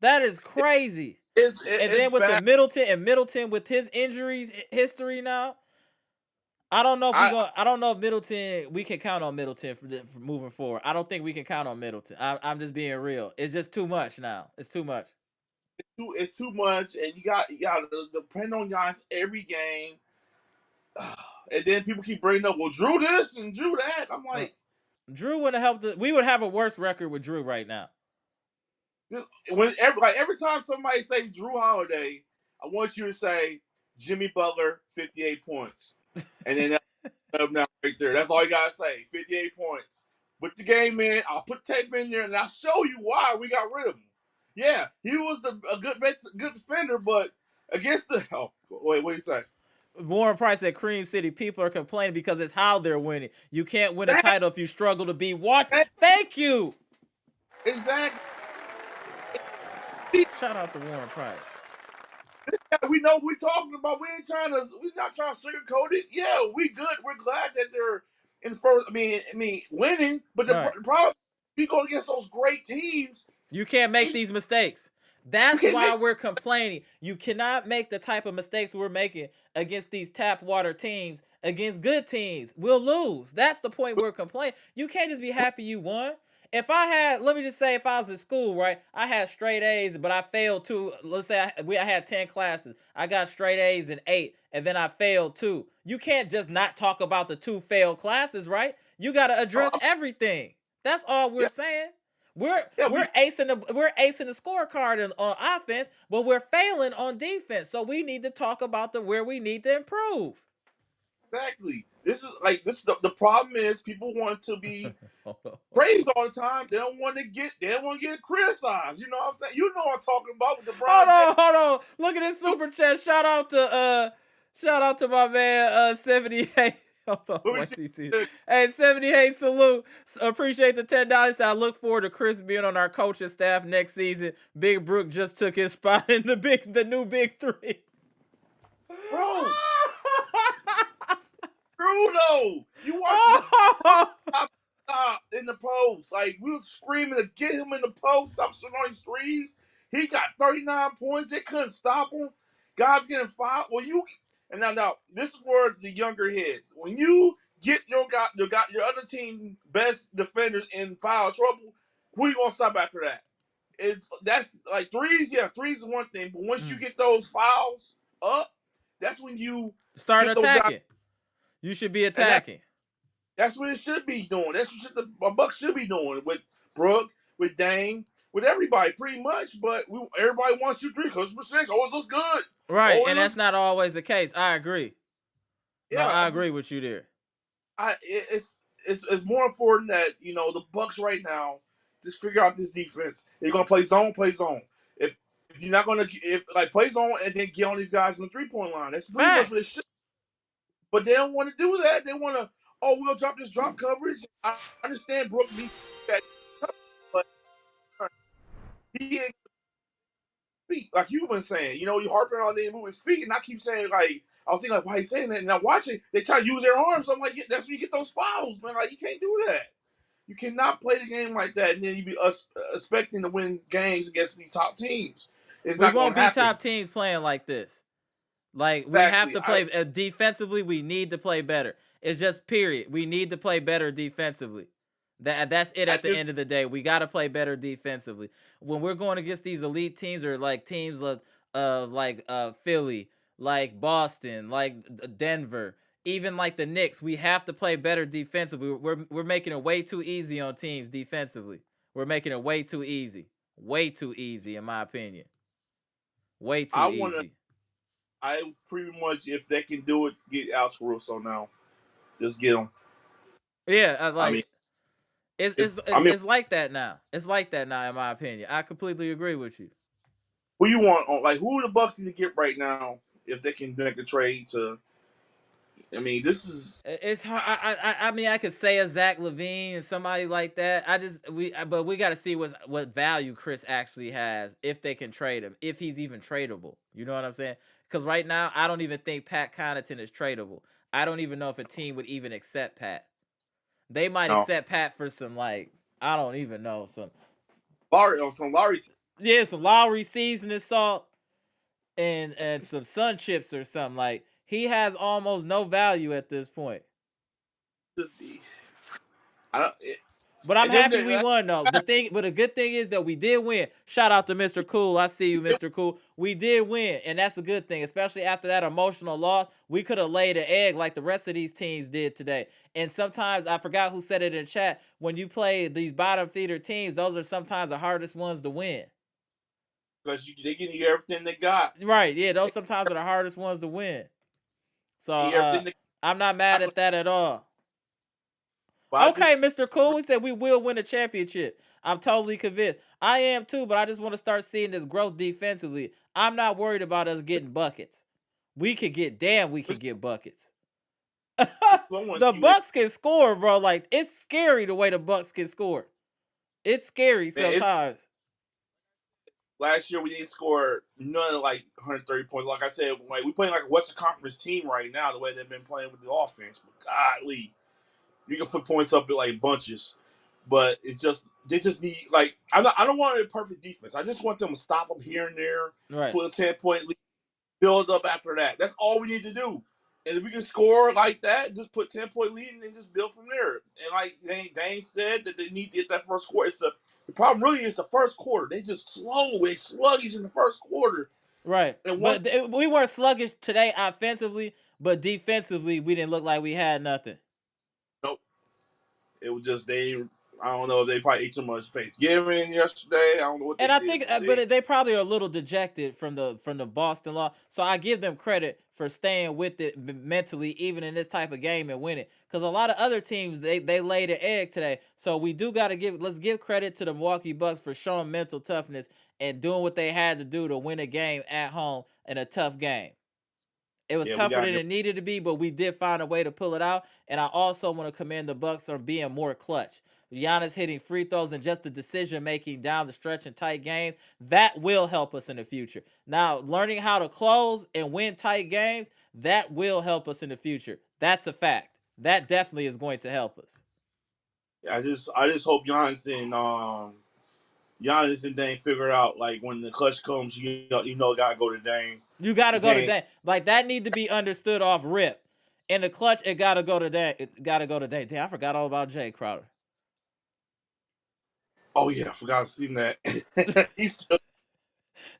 that is crazy. It's then with bad. the Middleton with his injuries history now, I don't know if Middleton, we can count on Middleton for moving forward. I don't think we can count on Middleton. I'm just being real. It's just too much now. It's too much. It's too much, and you got to depend on Giannis every game. And then people keep bringing up, well, Drew this and Drew that. I'm like, Drew would have helped. We would have a worse record with Drew right now. Every time somebody say Drew Holiday, I want you to say Jimmy Butler, 58 points, and then that's now right there. That's all you gotta say, 58 points. Put the game in. I'll put tape in there, and I'll show you why we got rid of him. Yeah, he was a good defender, but against the what do you say? Warren Price at Cream City. People are complaining because it's how they're winning. You can't win a title if you struggle to be watched. Thank you. Exactly. Shout out to Warren Price. We know what we're talking about. We're not trying to sugarcoat it. Yeah, we good. We're glad that they're in first. I mean, winning. But the problem, we go against those great teams, You can't make these mistakes. That's why we're complaining. You cannot make the type of mistakes we're making against these tap water teams, against good teams. We'll lose. That's the point we're complaining. You can't just be happy you won. If I had, let me just say, if I was in school, right, I had straight A's, but I failed two. Let's say I had 10 classes. I got straight A's in 8, and then I failed 2. You can't just not talk about the 2 failed classes, right? You got to address everything. That's all we're saying. We're acing the scorecard on offense, but we're failing on defense. So we need to talk about where we need to improve. Exactly. This is the problem is people want to be praised all the time. They don't want to get criticized. You know what I'm saying? You know what I'm talking about with the Brown. Hold on. Look at this super chat. Shout out to my man 78. Hold on. Hey, 78 salute. Appreciate the $10. I look forward to Chris being on our coaching staff next season. Big Brook just took his spot in the new Big 3. Bro. Bruno, you watch stop in the post. Like, we was screaming to get him in the post, stop shooting on his threes. He got 39 points. They couldn't stop him. Guys getting fouled. And now this is where the younger heads. When you get your other team best defenders in foul trouble, who you gonna stop after that? That's like threes. Yeah, threes is one thing, but once you get those fouls up, that's when you start attacking. You should be attacking. That's what it should be doing. That's what the Bucks should be doing with Brooke, with Dame, with everybody, pretty much. But everybody wants you 3 because percentage always looks good. Right, and that's not always the case. I agree. Yeah, no, I agree with you there. It's more important that the Bucks right now just figure out this defense. They're gonna play zone, If you're not gonna play zone and then get on these guys on the 3-point line, that's pretty much what it should. But they don't want to do that. They want to, we're going to drop this drop coverage. I understand Brooke needs that coverage, but he ain't feet, like you've been saying. You're harping on him move his feet, and I keep saying, I was thinking, why he's saying that? And now watching, they try to use their arms. I'm like, yeah, that's when you get those fouls, man. Like, you can't do that. You cannot play the game like that, and then you be expecting to win games against these top teams. It's not going to happen. We won't be top teams playing like this. Like, exactly. We have to play defensively. We need to play better. It's just period. We need to play better defensively. That's it at the end of the day. We got to play better defensively. When we're going against these elite teams or like teams like Philly, like Boston, like Denver, even like the Knicks, we have to play better defensively. We're making it way too easy on teams defensively. We're making it way too easy. Way too easy, in my opinion. Way too easy. I pretty much, if they can do it, get Alex Caruso now. Just get him. Yeah, it's like that now. It's like that now, in my opinion. I completely agree with you. Who you want? Who are the Bucks need to get right now if they can make a trade to? I mean, this is. It's hard. I mean, I could say a Zach LaVine and somebody like that. But we got to see what value Chris actually has if they can trade him, if he's even tradable. You know what I'm saying? Because right now, I don't even think Pat Connaughton is tradable. I don't even know if a team would even accept Pat. They might accept Pat for some, I don't even know, some Lowry. Yeah, some Lowry seasoning salt and some sun chips or something. Like, he has almost no value at this point. But I'm happy we won, though. But the good thing is that we did win. Shout out to Mr. Cool. I see you, Mr. Cool. We did win, and that's a good thing, especially after that emotional loss. We could have laid an egg like the rest of these teams did today. And sometimes, I forgot who said it in chat, when you play these bottom feeder teams, those are sometimes the hardest ones to win. Because they give you everything they got. Right, yeah, those sometimes are the hardest ones to win. So, I'm not mad at that at all. Okay, Mr. Cool. He said we will win a championship. I'm totally convinced. I am too, but I just want to start seeing this growth defensively. I'm not worried about us getting buckets. We could get buckets. The Bucks can score, bro. Like, it's scary the way the Bucks can score. It's scary sometimes. Last year we didn't score none of 130 points. Like I said, we playing like a Western Conference team right now, the way they've been playing with the offense. But golly. You can put points up at bunches, but it's just they just need like I don't want a perfect defense. I just want them to stop them here and there, Right. put a 10-point lead, build up after that. That's all we need to do. And if we can score like that, just put 10-point lead and then just build from there. And like Dane said, that they need to get that first quarter. The problem really is the first quarter. They just sluggish in the first quarter. Right. And once But we were sluggish today offensively, but defensively we didn't look like we had nothing. nope, it was just I don't know if they probably ate too much Thanksgiving yesterday. I don't know what they And I did. think, but they probably are a little dejected from the Boston loss. So I give them credit for staying with it mentally, even in this type of game and winning. Because a lot of other teams they laid an egg today. So we do got to let's give credit to the Milwaukee Bucks for showing mental toughness and doing what they had to do to win a game at home in a tough game. It was Yeah, we tougher got than it needed to be, but we did find a way to pull it out. And I also want to commend the Bucks on being more clutch. Giannis hitting free throws and just the decision making down the stretch in tight games, that will help us in the future. Now, learning how to close and win tight games, that will help us in the future. That's a fact. That definitely is going to help us. I just hope Giannis and Dame figure out like when the clutch comes, gotta go to Dame. You got to You go to can't. Dame. Like, that need to be understood off rip. In the clutch, it got to go to Dame. It got to go to Dame. Damn, I forgot all about Jay Crowder. Oh yeah, I forgot to see that. He's still.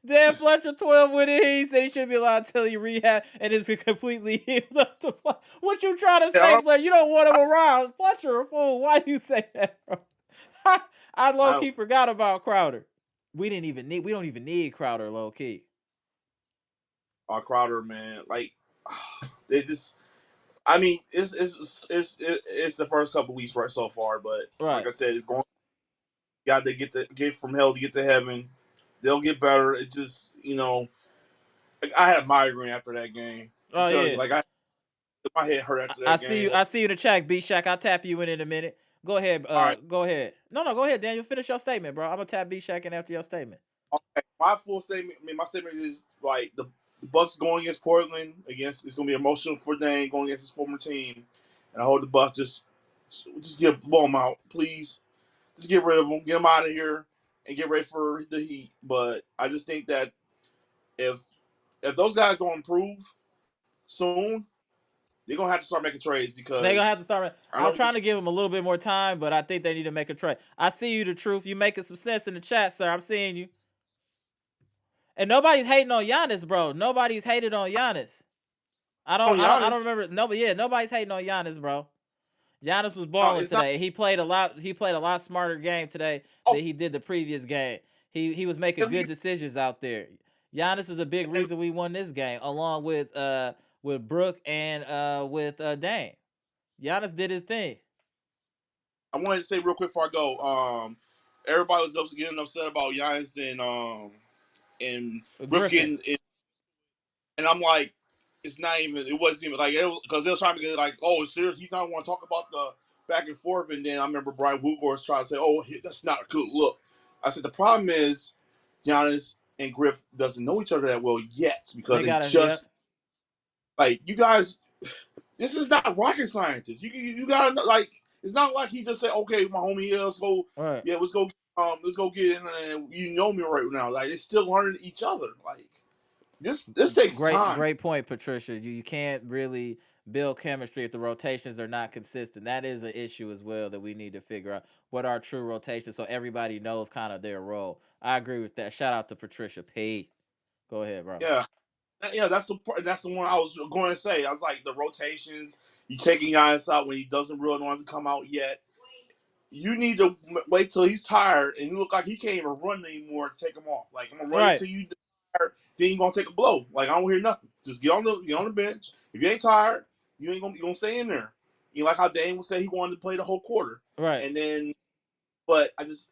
Dan Fletcher 12 with it. He said he shouldn't be allowed to tell you rehab and is completely healed up to play. What you trying to say, Fletcher? You don't want him around. Fletcher a fool. Why you say that, bro? I low key forgot about Crowder. We don't even need Crowder low key. Crowder, man, like they just. I mean, it's the first couple weeks right so far, but like I said, it's going. Got to get from hell to get to heaven. They'll get better. It just like, I had a migraine after that game. I'm telling you, like my head hurt after that game. I see you in the chat, B Shack. I'll tap you in a minute. Go ahead. All right. Go ahead. No, go ahead, Daniel. Finish your statement, bro. I'm gonna tap B Shack in after your statement. Okay, my full statement. I mean, my statement is like the Bucks going against Portland. It's gonna be emotional for Dane going against his former team, and I hope the Bucks just blow them out, please. Just get rid of them, get them out of here, and get ready for the Heat. But I just think that if those guys don't improve soon, they're gonna have to start making trades because they're gonna have to start. I'm trying to give them a little bit more time, but I think they need to make a trade. I see you, the truth. You making some sense in the chat, sir. I'm seeing you. And nobody's hating on Giannis, bro. Nobody's hated on Giannis. I don't remember. Nobody's hating on Giannis, bro. Giannis was balling today. He played a lot smarter game today than he did the previous game. He was making good decisions out there. Giannis is a big reason we won this game, along with Brook and with Dame. Giannis did his thing. I wanted to say real quick before I go. Everybody was getting upset about Giannis and Brook and I'm like, it's not even. It wasn't even like because they were trying to get like, oh, seriously, you don't want to talk about the back and forth, and then I remember Brian Woodward trying to say, oh, that's not a good look. I said the problem is Giannis and Griff doesn't know each other that well yet because they just like you guys. This is not rocket scientists. You gotta like. It's not like he just said, okay, my homie, yeah, let's go. Right. Yeah, let's go get in, and you know me right now. Like they're still learning each other. Like. This takes time. Great point, Patricia. You can't really build chemistry if the rotations are not consistent. That is an issue as well that we need to figure out what are true rotations so everybody knows kind of their role. I agree with that. Shout out to Patricia P. Go ahead, bro. Yeah, that's the one I was going to say. I was like the rotations. You taking Giannis out when he doesn't really want to come out yet. You need to wait till he's tired and you look like he can't even run anymore to take him off. Like I'm gonna run until you tired, then you're gonna take a blow. Like I don't hear nothing. Just get on the bench. If you ain't tired, you gonna stay in there. You know, like how Dane would say he wanted to play the whole quarter. Right. And then but I just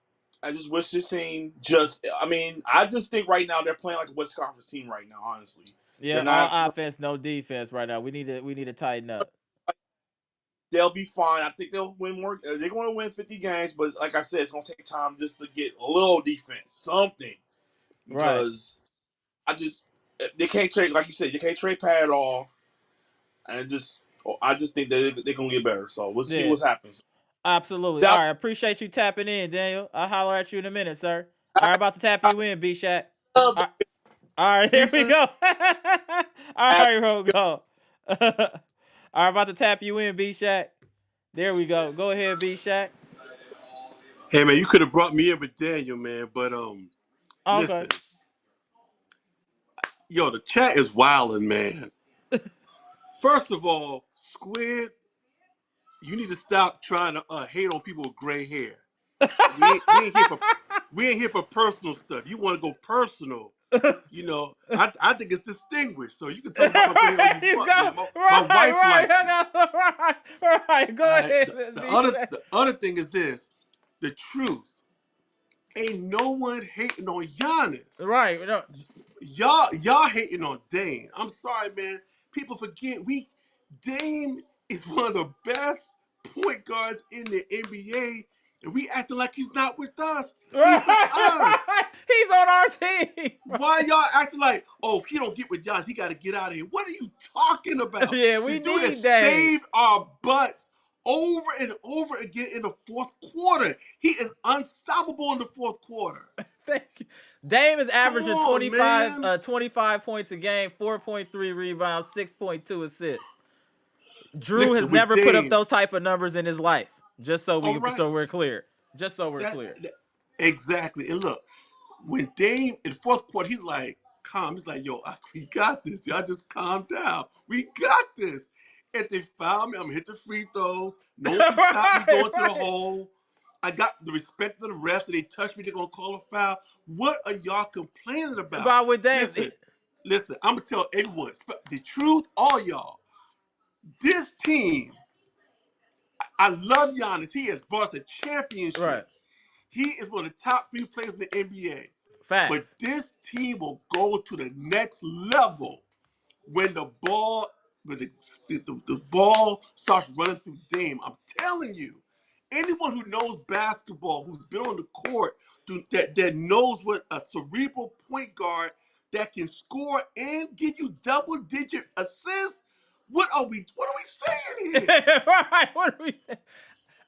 wish this team I just think right now they're playing like a West Conference team right now, honestly. Yeah, all offense, no defense right now. We need to tighten up. They'll be fine. I think they'll win more. They're going to win 50 games, but like I said, it's going to take time just to get a little defense, something. Because they can't trade, like you said, you can't trade Pat at all. And I just think that they're going to get better. So we'll see what happens. Absolutely. All right, appreciate you tapping in, Daniel. I'll holler at you in a minute, sir. All right, about to tap you in, B Shack. All right, here we go. All right, bro, go. All right, about to tap you in, B Shack. There we go. Go ahead, B Shack. Hey man, you could have brought me in with Daniel, man, but Okay. listen, yo, the chat is wilding, man. First of all, Squid, you need to stop trying to hate on people with gray hair. We ain't here for personal stuff. You want to go personal, I think it's distinguished. So you can talk about my gray hair all you You want, go. man. My wife likes it. Right. Go All right. ahead, The B other Shack. the other thing is this: the truth. Ain't no one hating on Giannis. Right. No. Y'all hating on Dame. I'm sorry, man. People forget Dame is one of the best point guards in the NBA, and we acting like he's not with us. He's with us. Right. He's on our team. Why y'all acting like, oh, if he don't get with Giannis, he got to get out of here? What are you talking about? Yeah, The we dude that need Dame. saved our butts over and over again in the fourth quarter. He is unstoppable in the fourth quarter. Thank you. Dame is Come averaging on, man. 25 points a game, 4.3 rebounds, 6.2 assists. Drew has Listen, with never put up Dame, those type of numbers in his life. Just so all right, we're clear. Just so we're that, clear. that exactly. And look, when Dame in fourth quarter, he's like calm. He's like, yo, we got this. Y'all just calm down. We got this. If they foul me, I'm gonna hit the free throws. No one can stop me going to the Right. hole. I got the respect of the refs. If they touch me, they're gonna call a foul. What are y'all complaining about? But with Dame, Listen, I'm gonna tell everyone the truth, all y'all. This team, I love Giannis. He has brought us a right. championship. He is one of the top 3 players in the NBA. But Facts. this team will go to the next level when the ball the ball starts running through Dame. I'm telling you, anyone who knows basketball, who's been on the court, that knows what a cerebral point guard that can score and give you double-digit assists. What are we saying here? Right. What are we?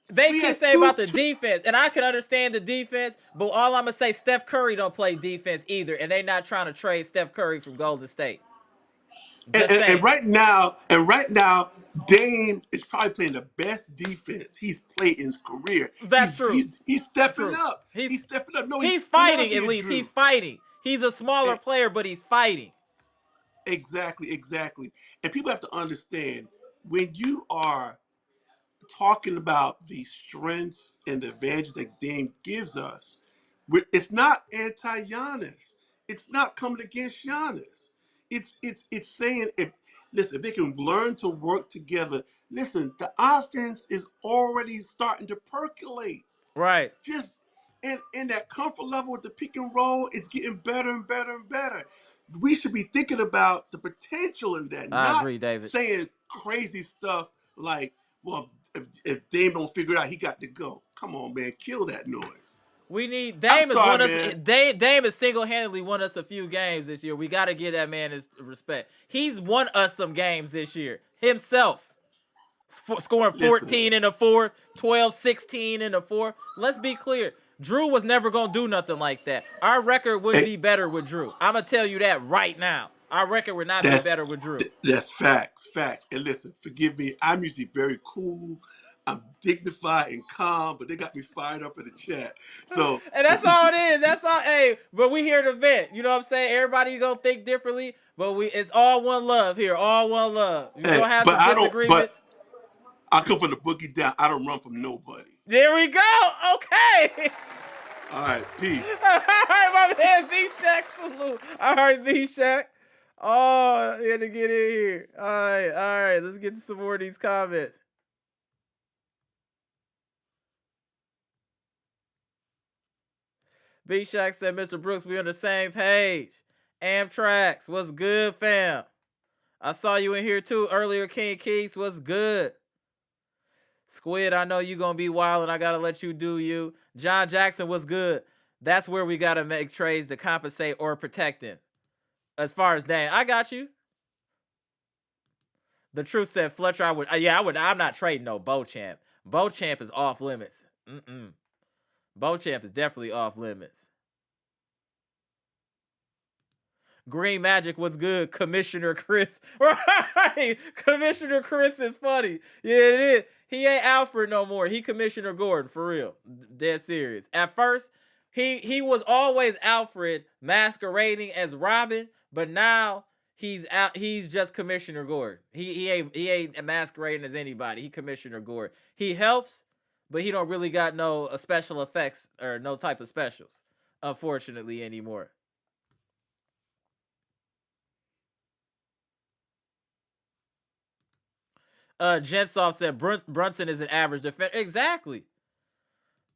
They We keep had saying two, about the two defense, and I can understand the defense, but all I'm gonna say, Steph Curry don't play defense either, and they not trying to trade Steph Curry from Golden State. Just and saying. right now, Dame is probably playing the best defense he's played in his career. That's true. He's stepping True. up. He's He's stepping up. No, he's he'll never fighting be at a least. He's Drew. fighting. He's a smaller Eh, player, but he's fighting. exactly. And people have to understand when you are talking about the strengths and the advantages that Dame gives us, it's not anti-Giannis. It's not coming against Giannis. It's saying if they can learn to work together. Listen, the offense is already starting to percolate. Right. Just in that comfort level with the pick and roll, it's getting better and better and better. We should be thinking about the potential in that, I not agree, David. saying crazy stuff like, well, if Dame don't figure it out, he got to go. Come on, man, kill that noise. We need I'm Dame has sorry, won us. man. Dame has single-handedly won us a few games this year. We got to give that man his respect. He's won us some games this year himself. Scoring Listen, 14 in the fourth, 12, 16 in the fourth. Let's be clear. Drew was never going to do nothing like that. Our record wouldn't eh, be better with Drew. I'm going to tell you that right now. Our record would not be that's better with Drew. that's facts. And listen, forgive me. I'm usually very cool. I'm dignified and calm, but they got me fired up in the chat. So And that's all it is. That's all. Hey, but we here to vent. You know what I'm saying? Everybody gonna think differently, but it's all one love here. All one love. We're hey, gonna have but some I don't. But disagreements. I come from the boogie down. I don't run from nobody. There we go. Okay. All right, peace. All right, my man, V-Shack, salute. All right, V-Shack. Oh, you had to get in here. All right. Let's get to some more of these comments. V-Shack said, Mr. Brooks, we on the same page. Amtrax, what's good, fam? I saw you in here too earlier, King Keys. What's good? Squid, I know you gonna be wild and I gotta let you do you. John Jackson, what's good? That's where we gotta make trades to compensate or protect him. As far as Dame, I got you. The truth said Fletcher, I would. I'm not trading no Beauchamp. Beauchamp is off limits. Beauchamp is definitely off limits. Green Magic, what's good? Commissioner Chris. Right. Commissioner Chris is funny. Yeah, it is. He ain't Alfred no more. He Commissioner Gordon, for real. Dead serious. At first, he was always Alfred masquerading as Robin, but now he's just Commissioner Gordon. He ain't masquerading as anybody. He Commissioner Gordon. He helps, but he don't really got no special effects or no type of specials, unfortunately, anymore. Jensov said Brunson is an average defender. Exactly.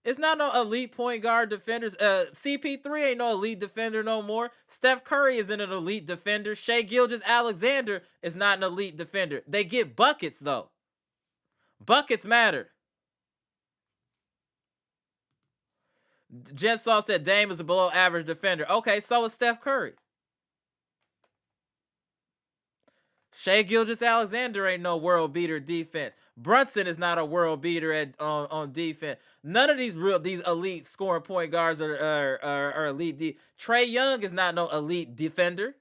It's not no elite point guard defenders. CP3 ain't no elite defender no more. Steph Curry isn't an elite defender. Shai Gilgeous-Alexander is not an elite defender. They get buckets, though. Buckets matter. Jensov said Dame is a below average defender. Okay, so is Steph Curry. Shai Gilgeous-Alexander ain't no world beater defense. Brunson is not a world beater on defense. None of these elite scoring point guards are elite. Trae Young is not no elite defender.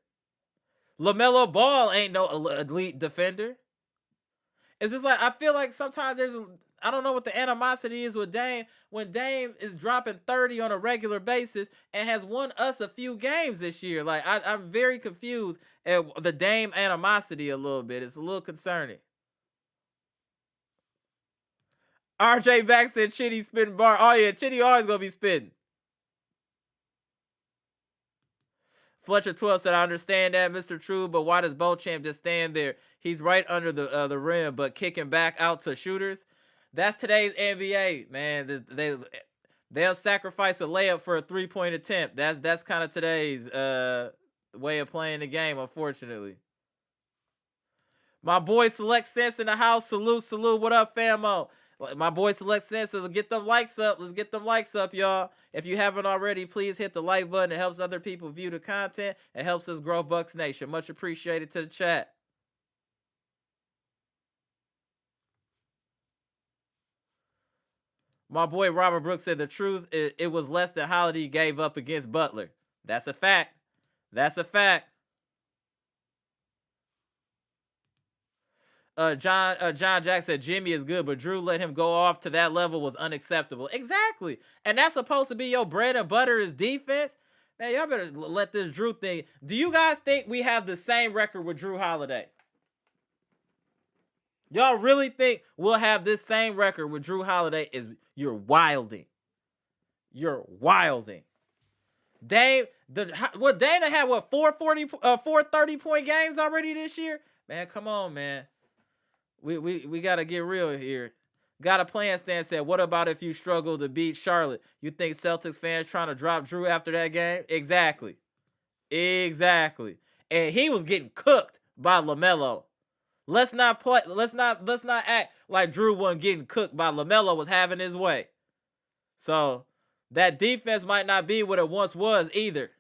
LaMelo Ball ain't no elite defender. It's just like I feel like sometimes I don't know what the animosity is with Dame when Dame is dropping 30 on a regular basis and has won us a few games this year. Like I'm very confused at the Dame animosity a little bit. It's a little concerning. RJ Back said Chitty spitting bar. Oh yeah, Chitty always gonna be spitting. Fletcher 12 said, I understand that, Mr. True, but why does Beauchamp just stand there? He's right under the rim, but kicking back out to shooters. That's today's NBA, man. They'll sacrifice a layup for a 3-point attempt. That's kind of today's way of playing the game, unfortunately. My boy Select Sense in the house. Salute. What up, famo? My boy Select Sense, let's get them likes up. Let's get them likes up, y'all. If you haven't already, please hit the like button. It helps other people view the content. It helps us grow Bucks Nation. Much appreciated to the chat. My boy Robert Brooks said the truth, it was less than Holiday gave up against Butler. That's a fact. That's a fact. John Jack said Jimmy is good, but Drew let him go off to that level was unacceptable. Exactly. And that's supposed to be your bread and butter is defense. Man, y'all better let this Drew thing. Do you guys think we have the same record with Drew Holiday? Y'all really think we'll have this same record with Drew Holiday? You're wilding. You're wilding. Dame Dana had 4 30-point games already this year? Man, come on, man. We gotta get real here. Got a plan. Stan said, what about if you struggle to beat Charlotte? You think Celtics fans trying to drop Drew after that game? Exactly. And he was getting cooked by LaMelo. Let's not act like Drew wasn't getting cooked by LaMelo was having his way. So that defense might not be what it once was either.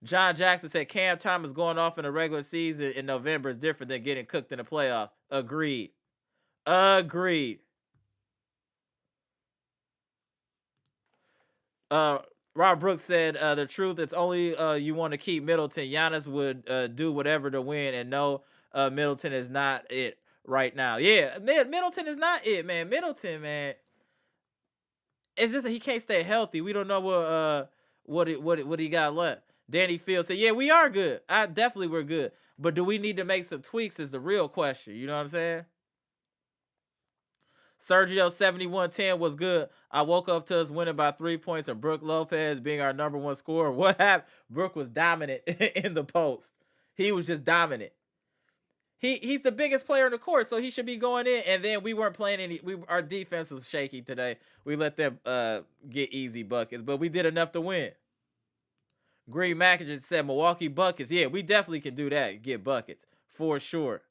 John Jackson said Cam Thomas going off in the regular season in November is different than getting cooked in the playoffs. Agreed. Rob Brooks said the truth, it's only you want to keep Middleton. Giannis would do whatever to win, and no, Middleton is not it right now. Yeah, Middleton is not it, man. Middleton, man. It's just that he can't stay healthy. We don't know what he got left. Danny Fields said, yeah, we are good. We're good. But do we need to make some tweaks is the real question. You know what I'm saying? Sergio 7110 was good. I woke up to us winning by 3 points and Brook Lopez being our number one scorer. What happened? Brook was dominant in the post. He was just dominant. He's the biggest player in the court, so he should be going in. And then we weren't playing our defense was shaky today. We let them get easy buckets, but we did enough to win. Green Mackage said Milwaukee Bucks. Yeah, we definitely can do that. Get buckets for sure.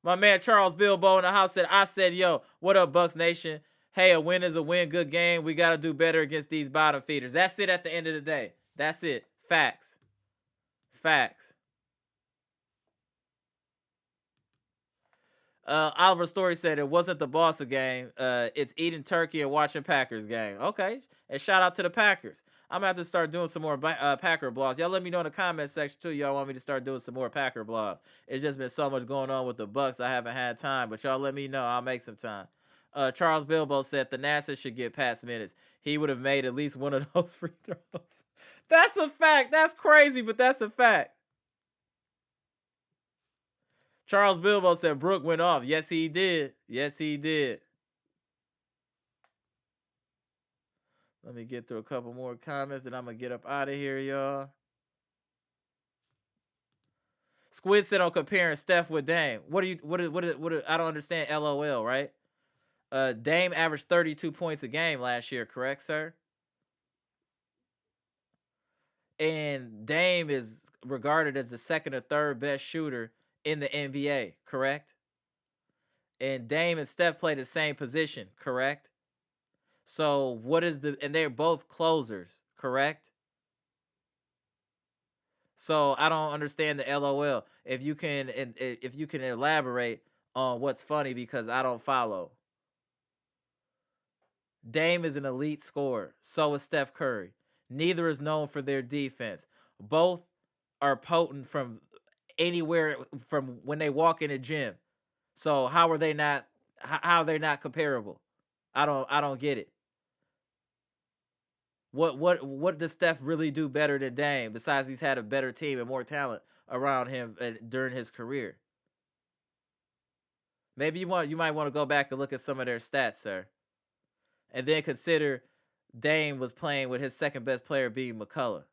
My man Charles Bilbo in the house said, I said, yo, what up, Bucks Nation? Hey, a win is a win. Good game. We got to do better against these bottom feeders. That's it at the end of the day. That's it. Facts. Oliver Story said it wasn't the Boston game. It's eating turkey and watching Packers game. Okay, and shout out to the Packers. I'm gonna have to start doing some more Packer blogs. Y'all let me know in the comment section too. Y'all want me to start doing some more Packer blogs? It's just been so much going on with the Bucks. I haven't had time, but y'all let me know. I'll make some time. Charles Bilbo said the NASA should get Pat's minutes. He would have made at least one of those free throws. That's a fact. That's crazy, but that's a fact. Charles Bilbo said Brooke went off. Yes, he did. Yes, he did. Let me get through a couple more comments, then I'm going to get up out of here, y'all. Squid said on comparing Steph with Dame. What I don't understand LOL, right? Dame averaged 32 points a game last year, correct, sir? And Dame is regarded as the second or third best shooter in the NBA, correct? And Dame and Steph play the same position, correct? So what is and they're both closers, correct? So I don't understand the LOL. If you can elaborate on what's funny, because I don't follow. Dame is an elite scorer. So is Steph Curry. Neither is known for their defense. Both are potent from anywhere, from when they walk in a gym. So how are they not comparable? I don't get it. What does Steph really do better than Dame, besides he's had a better team and more talent around him during his career? Maybe you might want to go back and look at some of their stats, sir. And then consider Dame was playing with his second best player being McCullough.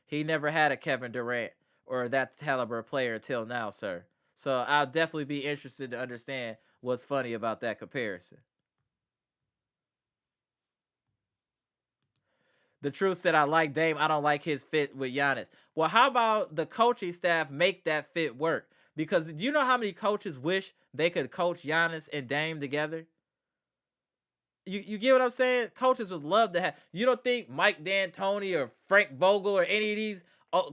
He never had a Kevin Durant or that caliber player until now, sir. So I'll definitely be interested to understand what's funny about that comparison. The truth said, I like Dame. I don't like his fit with Giannis. Well, how about the coaching staff make that fit work? Because do you know how many coaches wish they could coach Giannis and Dame together? You get what I'm saying? Coaches would love to have. You don't think Mike D'Antoni or Frank Vogel or any of these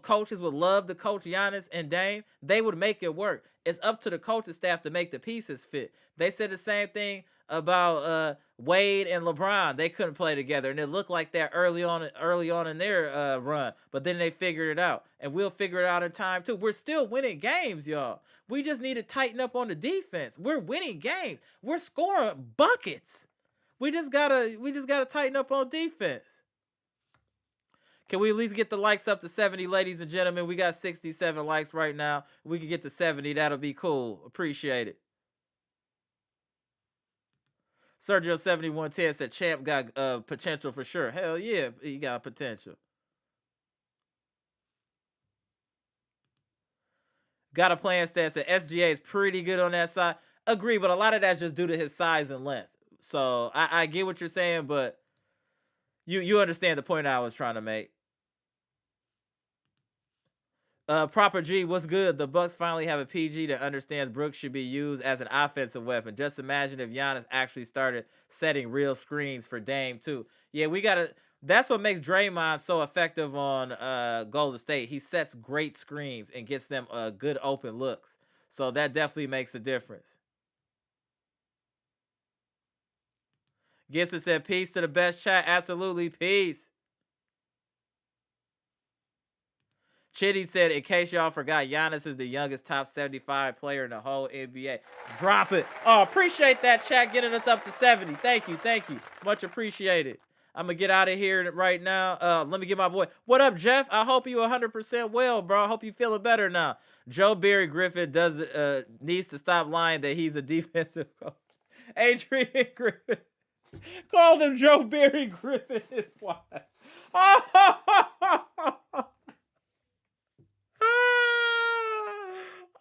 coaches would love to coach Giannis and Dame? They would make it work. It's up to the coaching staff to make the pieces fit. They said the same thing about Wade and LeBron. They couldn't play together, and it looked like that early on in their run. But then they figured it out, and we'll figure it out in time too. We're still winning games, y'all. We just need to tighten up on the defense. We're winning games. We're scoring buckets. We just gotta tighten up on defense. Can we at least get the likes up to 70, ladies and gentlemen? We got 67 likes right now. We can get to 70. That'll be cool. Appreciate it. Sergio 7110 said Champ got potential for sure. Hell yeah, he got potential. Got a plan stance that SGA is pretty good on that side. Agree, but a lot of that's just due to his size and length. So I get what you're saying, but you understand the point I was trying to make. Proper G, what's good? The Bucks finally have a PG that understands Brooks should be used as an offensive weapon. Just imagine if Giannis actually started setting real screens for Dame too. Yeah, that's what makes Draymond so effective on Golden State. He sets great screens and gets them good open looks. So that definitely makes a difference. Gibson said, peace to the best chat. Absolutely, peace. Chitty said, in case y'all forgot, Giannis is the youngest top 75 player in the whole NBA. Drop it. Oh, appreciate that, chat, getting us up to 70. Thank you. Much appreciated. I'm going to get out of here right now. Let me get my boy. What up, Jeff? I hope you 100% well, bro. I hope you feeling better now. Joe Barry Griffin needs to stop lying that he's a defensive coach. Adrian Griffin called him Joe Barry Griffin, his wife.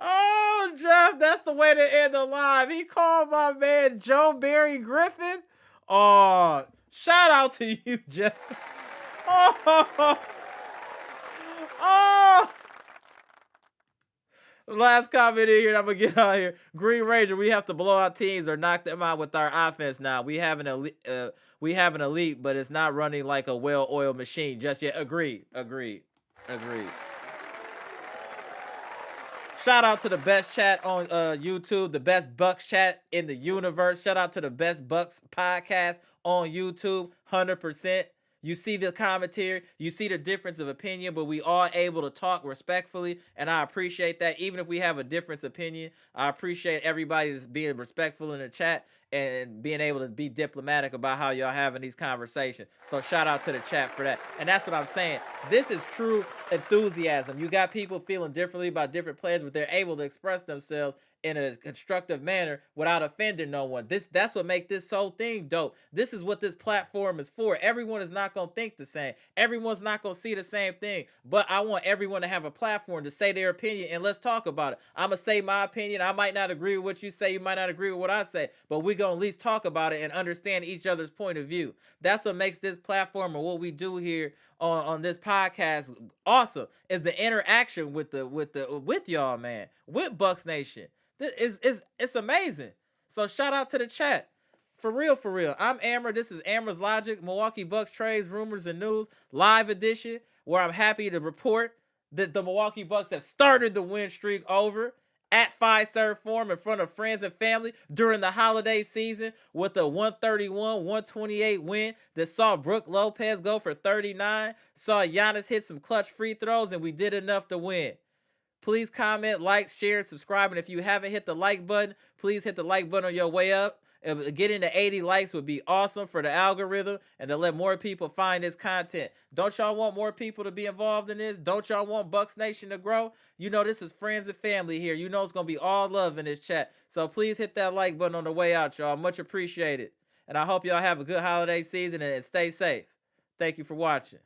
Oh, Jeff, that's the way to end the live. He called my man Joe Barry Griffin. Oh, shout out to you, Jeff. Oh. Last comment in here, and I'm gonna get out of here. Green Ranger, we have to blow out teams or knock them out with our offense now. We have an elite, but it's not running like a well-oiled machine just yet. Agreed. Shout out to the best chat on YouTube, the best Bucks chat in the universe. Shout out to the best Bucks podcast on YouTube, 100%. You see the commentary, you see the difference of opinion, but we are able to talk respectfully, and I appreciate that. Even if we have a difference opinion, I appreciate everybody that's being respectful in the chat and being able to be diplomatic about how y'all having these conversations. So shout out to the chat for that. And that's what I'm saying. This is true enthusiasm. You got people feeling differently about different players, but they're able to express themselves in a constructive manner without offending no one. That's what makes this whole thing dope. This is what this platform is for. Everyone is not going to think the same. Everyone's not going to see the same thing, but I want everyone to have a platform to say their opinion, and let's talk about it. I'm going to say my opinion. I might not agree with what you say. You might not agree with what I say, but we're going to at least talk about it and understand each other's point of view. That's what makes this platform and what we do here on this podcast awesome, is the interaction with y'all, man, with Bucks Nation. It's amazing. So shout out to the chat. For real, for real. I'm Amber. This is Amber's Logic, Milwaukee Bucks trades, rumors, and news live edition, where I'm happy to report that the Milwaukee Bucks have started the win streak over at Fiserv Forum in front of friends and family during the holiday season with a 131-128 win that saw Brook Lopez go for 39, saw Giannis hit some clutch free throws, and we did enough to win. Please comment, like, share, subscribe, and if you haven't hit the like button, please hit the like button on your way up. Getting to 80 likes would be awesome for the algorithm and to let more people find this content. Don't y'all want more people to be involved in this? Don't y'all want Bucks Nation to grow? You know this is friends and family here. You know it's going to be all love in this chat. So please hit that like button on the way out, y'all. Much appreciated. And I hope y'all have a good holiday season and stay safe. Thank you for watching.